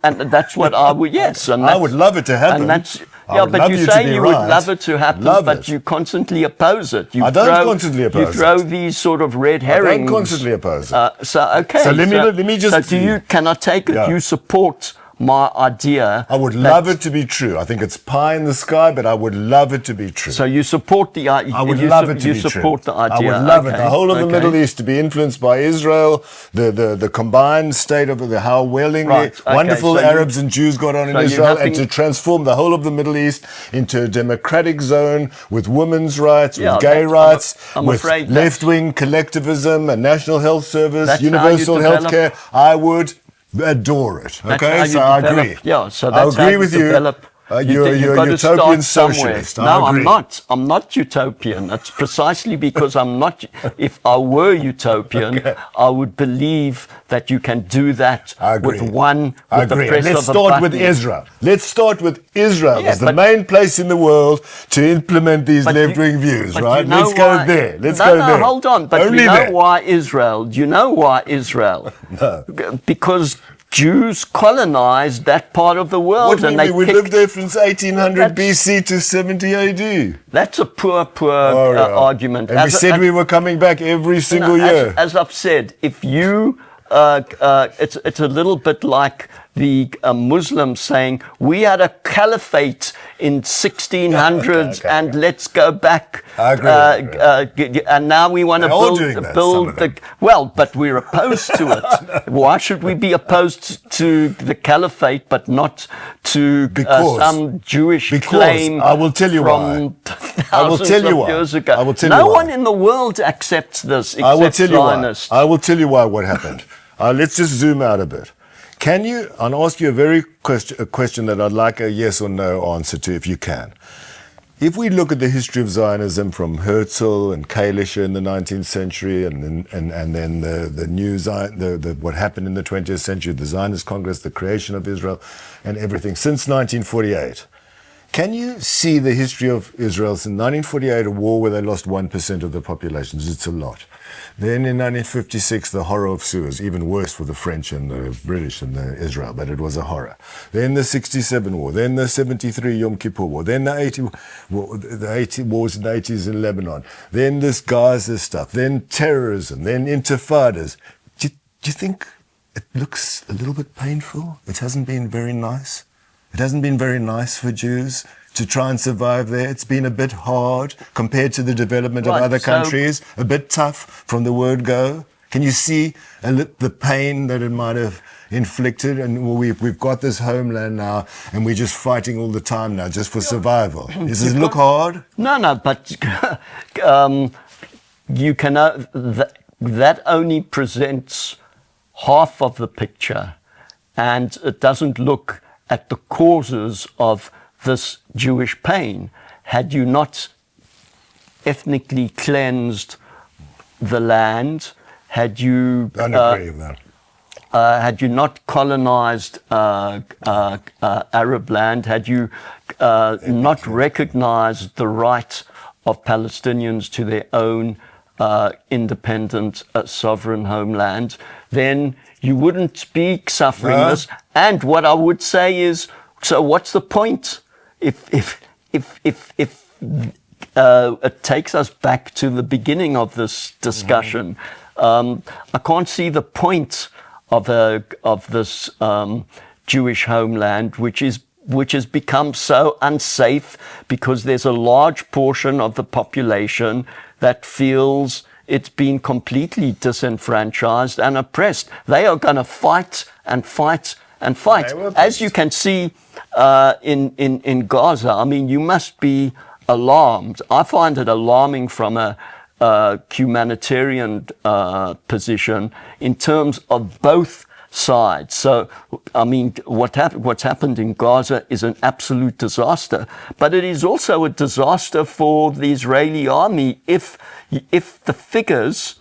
[SPEAKER 2] And that's what I would,
[SPEAKER 1] I would love it to happen.
[SPEAKER 2] And that's, but you say you would love it to happen, but you constantly oppose it.
[SPEAKER 1] I don't constantly oppose it.
[SPEAKER 2] You throw these sort of red herrings.
[SPEAKER 1] I don't constantly oppose it.
[SPEAKER 2] So let me just... So can I take it? You support my idea.
[SPEAKER 1] I would love it to be true. I think it's pie in the sky, but I would love it to be true.
[SPEAKER 2] So you support the idea.
[SPEAKER 1] I would love it to be true.
[SPEAKER 2] You support the idea.
[SPEAKER 1] I would love it. The whole of the Middle East to be influenced by Israel, the combined state of how willingly wonderful Arabs and Jews got on in Israel, and to transform the whole of the Middle East into a democratic zone with women's rights, with gay rights, with left-wing collectivism, a national health service, universal health care. I would adore it. Okay, so I agree.
[SPEAKER 2] Yeah, so that's
[SPEAKER 1] I agree with you. You're a utopian socialist.
[SPEAKER 2] No, I'm not. I'm not utopian. That's precisely because I'm not. If I were utopian, I would believe that you can do that with one. With the press
[SPEAKER 1] Let's start with Israel. Let's start with Israel as the main place in the world to implement these left-wing views, right? Let's go there. Let's go there.
[SPEAKER 2] No, hold on. But you know why Israel? Do you know why Israel?
[SPEAKER 1] No.
[SPEAKER 2] Because Jews colonized that part of the world.
[SPEAKER 1] What do you mean? We lived there from 1800 BC to 70 AD.
[SPEAKER 2] That's a poor argument.
[SPEAKER 1] And we said we were coming back every single year.
[SPEAKER 2] As I've said, if you, it's a little bit like the Muslims saying, we had a caliphate in 1600s and let's go back.
[SPEAKER 1] I agree.
[SPEAKER 2] And now we want to build the... Well, but we're opposed to it. Why should we be opposed to the caliphate but not to some Jewish claim
[SPEAKER 1] I will tell you
[SPEAKER 2] from thousands of years ago?
[SPEAKER 1] I will tell you
[SPEAKER 2] no
[SPEAKER 1] why.
[SPEAKER 2] one in the world accepts this except Zionists.
[SPEAKER 1] I will tell you why what happened. Let's just zoom out a bit. Can you, I'll ask you a question that I'd like a yes or no answer to if you can. If we look at the history of Zionism from Herzl and Kalischer in the 19th century and then the new what happened in the 20th century, the Zionist Congress, the creation of Israel and everything since 1948, can you see the history of Israel since 1948, a war where they lost 1% of the population? It's a lot. Then in 1956, the horror of Suez, even worse for the French and the British and the Israel, but it was a horror. Then the 67 war, then the 73 Yom Kippur war, then the 80 wars in the 80s in Lebanon, then this Gaza stuff, then terrorism, then intifadas. Do you think it looks a little bit painful. It hasn't been very nice. It hasn't been very nice for Jews to try and survive there. It's been a bit hard compared to the development of other countries, a bit tough from the word go. Can you see the pain that it might have inflicted? And we've got this homeland now, and we're just fighting all the time now just for survival. Does it look hard?
[SPEAKER 2] No, but you can that only presents half of the picture, and it doesn't look at the causes of this Jewish pain. Had you not ethnically cleansed the land, had you had you not colonized Arab land, had you not recognized the right of Palestinians to their own independent, sovereign homeland, then you wouldn't be suffering this. And what I would say is, so what's the point? If it takes us back to the beginning of this discussion, I can't see the point of this Jewish homeland, which has become so unsafe because there's a large portion of the population that feels it's been completely disenfranchised and oppressed. They are going to fight and fight and fight. As you can see in Gaza, I mean, you must be alarmed. I find it alarming from a humanitarian position in terms of both sides. So, I mean, what's happened in Gaza is an absolute disaster, but it is also a disaster for the Israeli army if the figures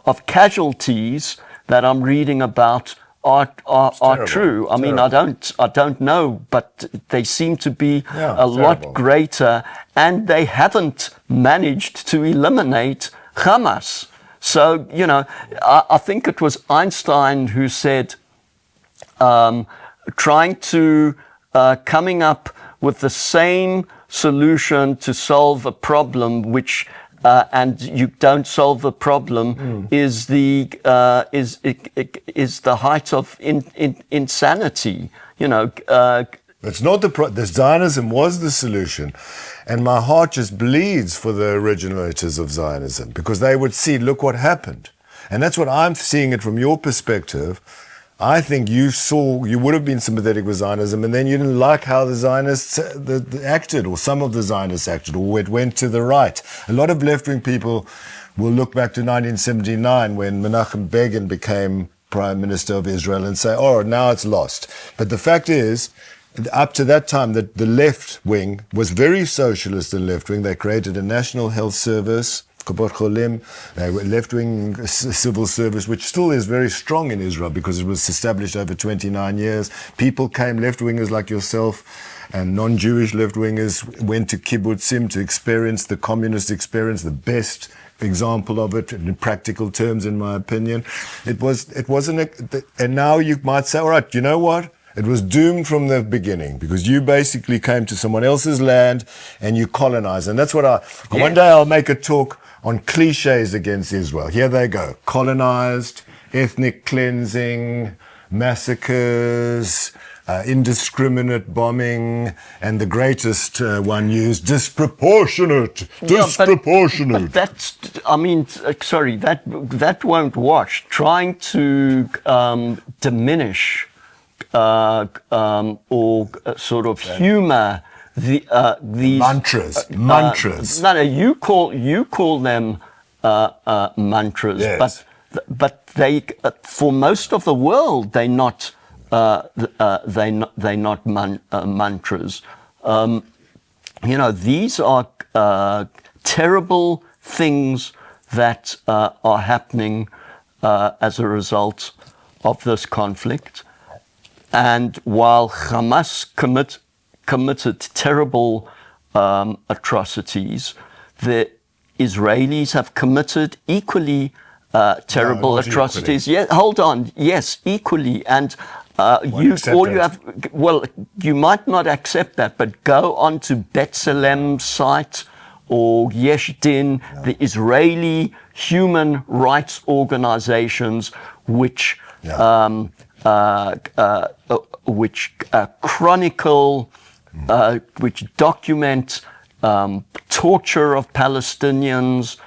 [SPEAKER 2] of casualties that I'm reading about are true. I mean, I don't know, but they seem to be a lot greater, and they haven't managed to eliminate Hamas. So, you know, I think it was Einstein who said, trying to coming up with the same solution to solve a problem which and you don't solve the problem is the height of insanity. You know,
[SPEAKER 1] it's not the Zionism was the solution, and my heart just bleeds for the originators of Zionism because they would see, look what happened, and that's what I'm seeing it from your perspective. I think you would have been sympathetic with Zionism, and then you didn't like how the Zionists acted, or some of the Zionists acted, or it went to the right. A lot of left-wing people will look back to 1979 when Menachem Begin became Prime Minister of Israel and say, oh, now it's lost. But the fact is, up to that time, the left wing was very socialist and left-wing. They created a National Health Service, left-wing civil service, which still is very strong in Israel because it was established over 29 years. People came, left-wingers like yourself and non-Jewish left-wingers went to kibbutzim to experience the communist experience, the best example of it in practical terms, in my opinion. It wasn't, and now you might say, all right, you know what? It was doomed from the beginning because you basically came to someone else's land and you colonized. And that's what one day I'll make a talk on cliches against Israel. Here they go. Colonized, ethnic cleansing, massacres, indiscriminate bombing, and the greatest one used, disproportionate.
[SPEAKER 2] But that's, I mean, sorry, that won't wash. Trying to diminish or sort of humor these mantras. No, you call them mantras, yes. But they for most of the world they're not mantras. You know, these are terrible things that are happening as a result of this conflict. And while Hamas committed terrible atrocities, the Israelis have committed equally terrible atrocities.
[SPEAKER 1] Equally.
[SPEAKER 2] Yeah, hold on. Yes, equally. And you might not accept that, but go on to B'Tselem site or Yesh Din, the Israeli human rights organizations, which chronicle, which document torture of Palestinians,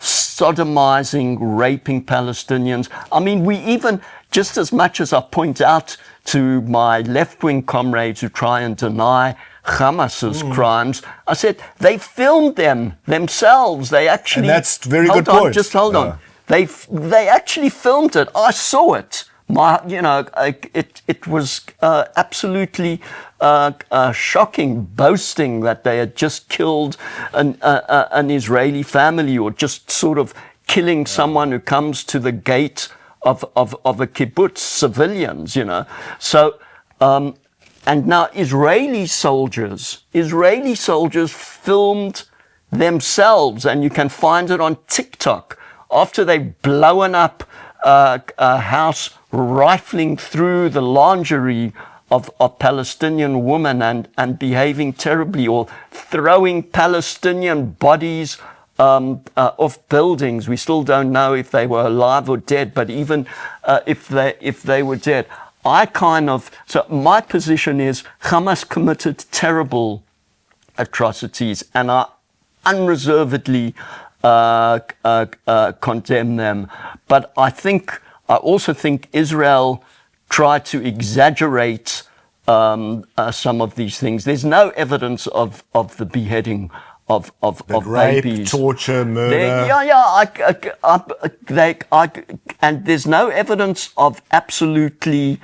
[SPEAKER 2] sodomizing, raping Palestinians. I mean, we even, just as much as I point out to my left-wing comrades who try and deny Hamas's crimes, I said they filmed them themselves. They actually.
[SPEAKER 1] And that's very good
[SPEAKER 2] point.
[SPEAKER 1] point.
[SPEAKER 2] Just hold on. They actually filmed it. I saw it. It was absolutely shocking, boasting that they had just killed an Israeli family, or just sort of killing someone who comes to the gate of a kibbutz, civilians, So, and now Israeli soldiers filmed themselves, and you can find it on TikTok, after they've blown up a house, rifling through the lingerie of Palestinian women and behaving terribly, or throwing Palestinian bodies off buildings. We still don't know if they were alive or dead, but even if they were dead, so my position is Hamas committed terrible atrocities, and I unreservedly condemn them. But I also think Israel tried to exaggerate some of these things. There's no evidence of the beheading of
[SPEAKER 1] rape,
[SPEAKER 2] babies,
[SPEAKER 1] torture, murder.
[SPEAKER 2] And there's no evidence of absolutely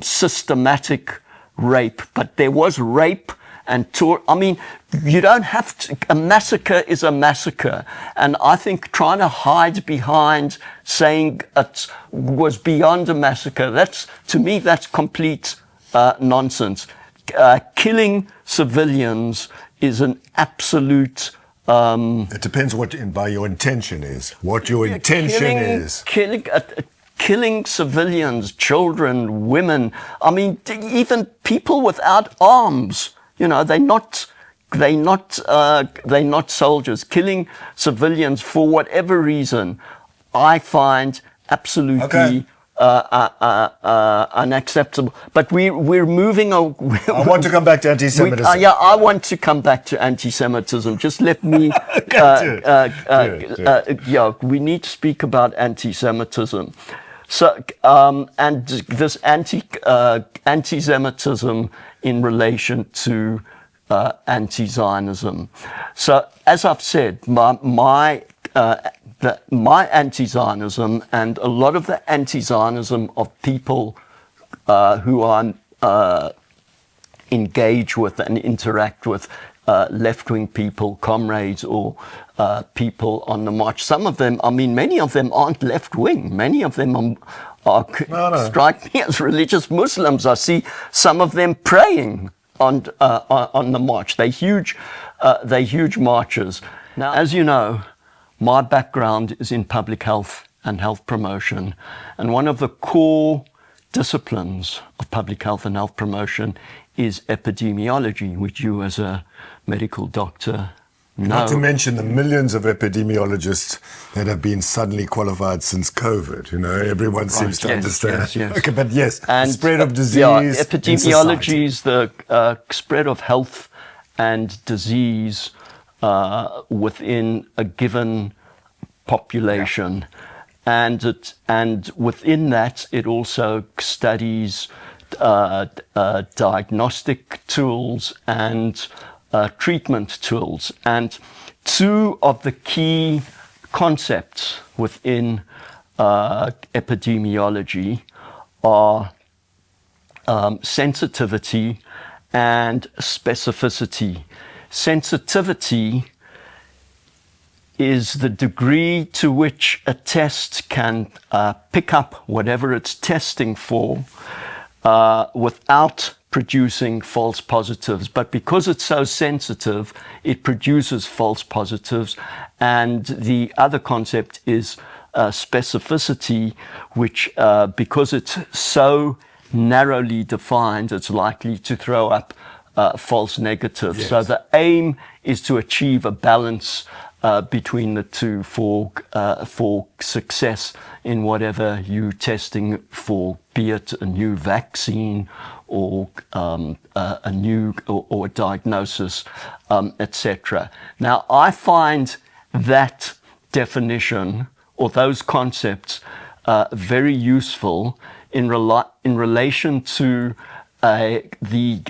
[SPEAKER 2] systematic rape, but there was rape and I mean, you don't have to. A massacre is a massacre, and I think trying to hide behind saying it was beyond a massacre, to me that's complete nonsense. Killing civilians is an absolute.
[SPEAKER 1] It depends what by your intention is. What your intention is.
[SPEAKER 2] Killing civilians, children, women. I mean, even people without arms. They're not soldiers. Killing civilians for whatever reason, I find absolutely unacceptable. But we're moving on.
[SPEAKER 1] I want to come back to anti-Semitism.
[SPEAKER 2] I want to come back to anti-Semitism. Just let me. We need to speak about anti-Semitism. So, and this anti-Semitism in relation to anti-Zionism. So, as I've said, my anti-Zionism and a lot of the anti-Zionism of people who I engage with and interact with, left-wing people, comrades, or people on the march. Some of them, many of them aren't left-wing. Many of them strike me as religious Muslims. I see some of them praying on the march. They're huge marchers. Now, as you know, my background is in public health and health promotion, and one of the core disciplines of public health and health promotion is epidemiology, which you as a medical doctor know.
[SPEAKER 1] Not to mention the millions of epidemiologists that have been suddenly qualified since COVID. Everyone seems to understand.
[SPEAKER 2] Yes.
[SPEAKER 1] Okay, but yes,
[SPEAKER 2] and
[SPEAKER 1] the spread of disease.
[SPEAKER 2] Epidemiology is the spread of health and disease within a given population, and within that, it also studies diagnostic tools and treatment tools. And two of the key concepts within epidemiology are sensitivity and specificity. Sensitivity is the degree to which a test can pick up whatever it's testing for without producing false positives. But because it's so sensitive, it produces false positives. And the other concept is specificity, which because it's so narrowly defined, it's likely to throw up false negatives. Yes. So the aim is to achieve a balance between the two for success in whatever you're testing for, be it a new vaccine or a new or a diagnosis, etc. Now, I find that definition or those concepts very useful in relation to the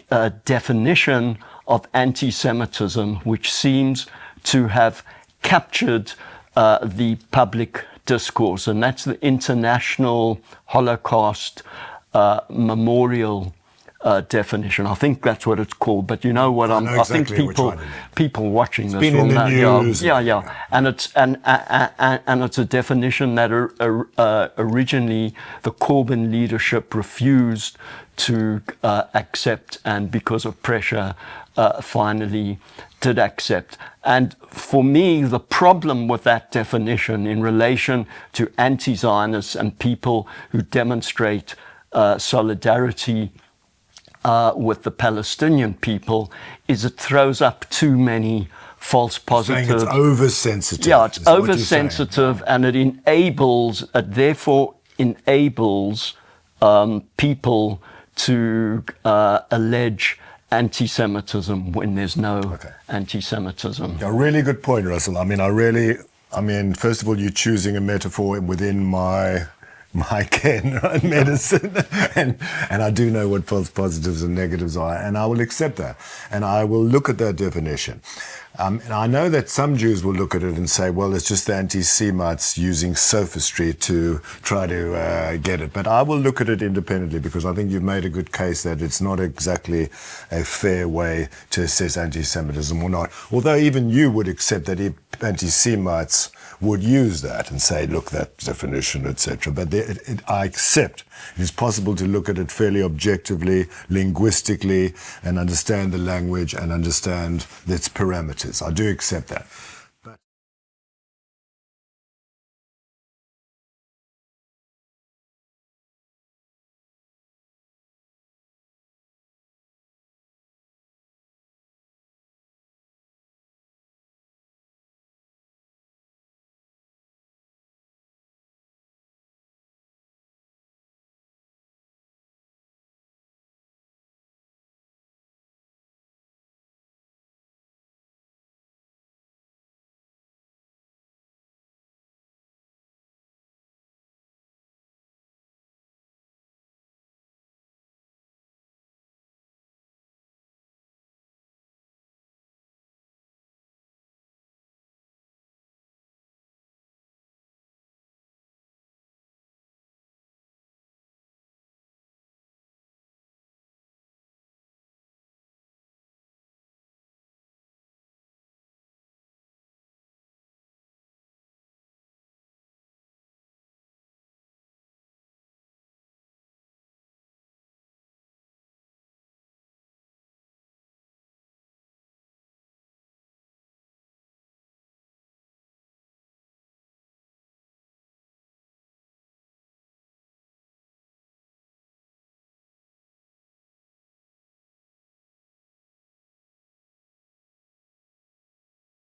[SPEAKER 2] definition of anti-Semitism, which seems to have captured the public discourse, and that's the International Holocaust Memorial definition. I think that's what it's called, but you know what I think people watching this will know. Yeah. And it's a definition that originally the Corbyn leadership refused to accept, and because of pressure, finally did accept. And for me, the problem with that definition in relation to anti-Zionists and people who demonstrate solidarity with the Palestinian people is it throws up too many false positives.
[SPEAKER 1] It's oversensitive.
[SPEAKER 2] Yeah, it's oversensitive, and it therefore enables people to allege anti-Semitism when there's no anti-Semitism.
[SPEAKER 1] A really good point, Russell. I mean, first of all, you're choosing a metaphor within my ken, right? Medicine, and I do know what false positives and negatives are, and I will accept that, and I will look at that definition. And I know that some Jews will look at it and say, well, it's just the anti-Semites using sophistry to try to get it. But I will look at it independently, because I think you've made a good case that it's not exactly a fair way to assess anti-Semitism or not. Although even you would accept that if anti-Semites would use that and say, look, that definition, etc. But I accept it is possible to look at it fairly objectively, linguistically, and understand the language and understand its parameters. I do accept that.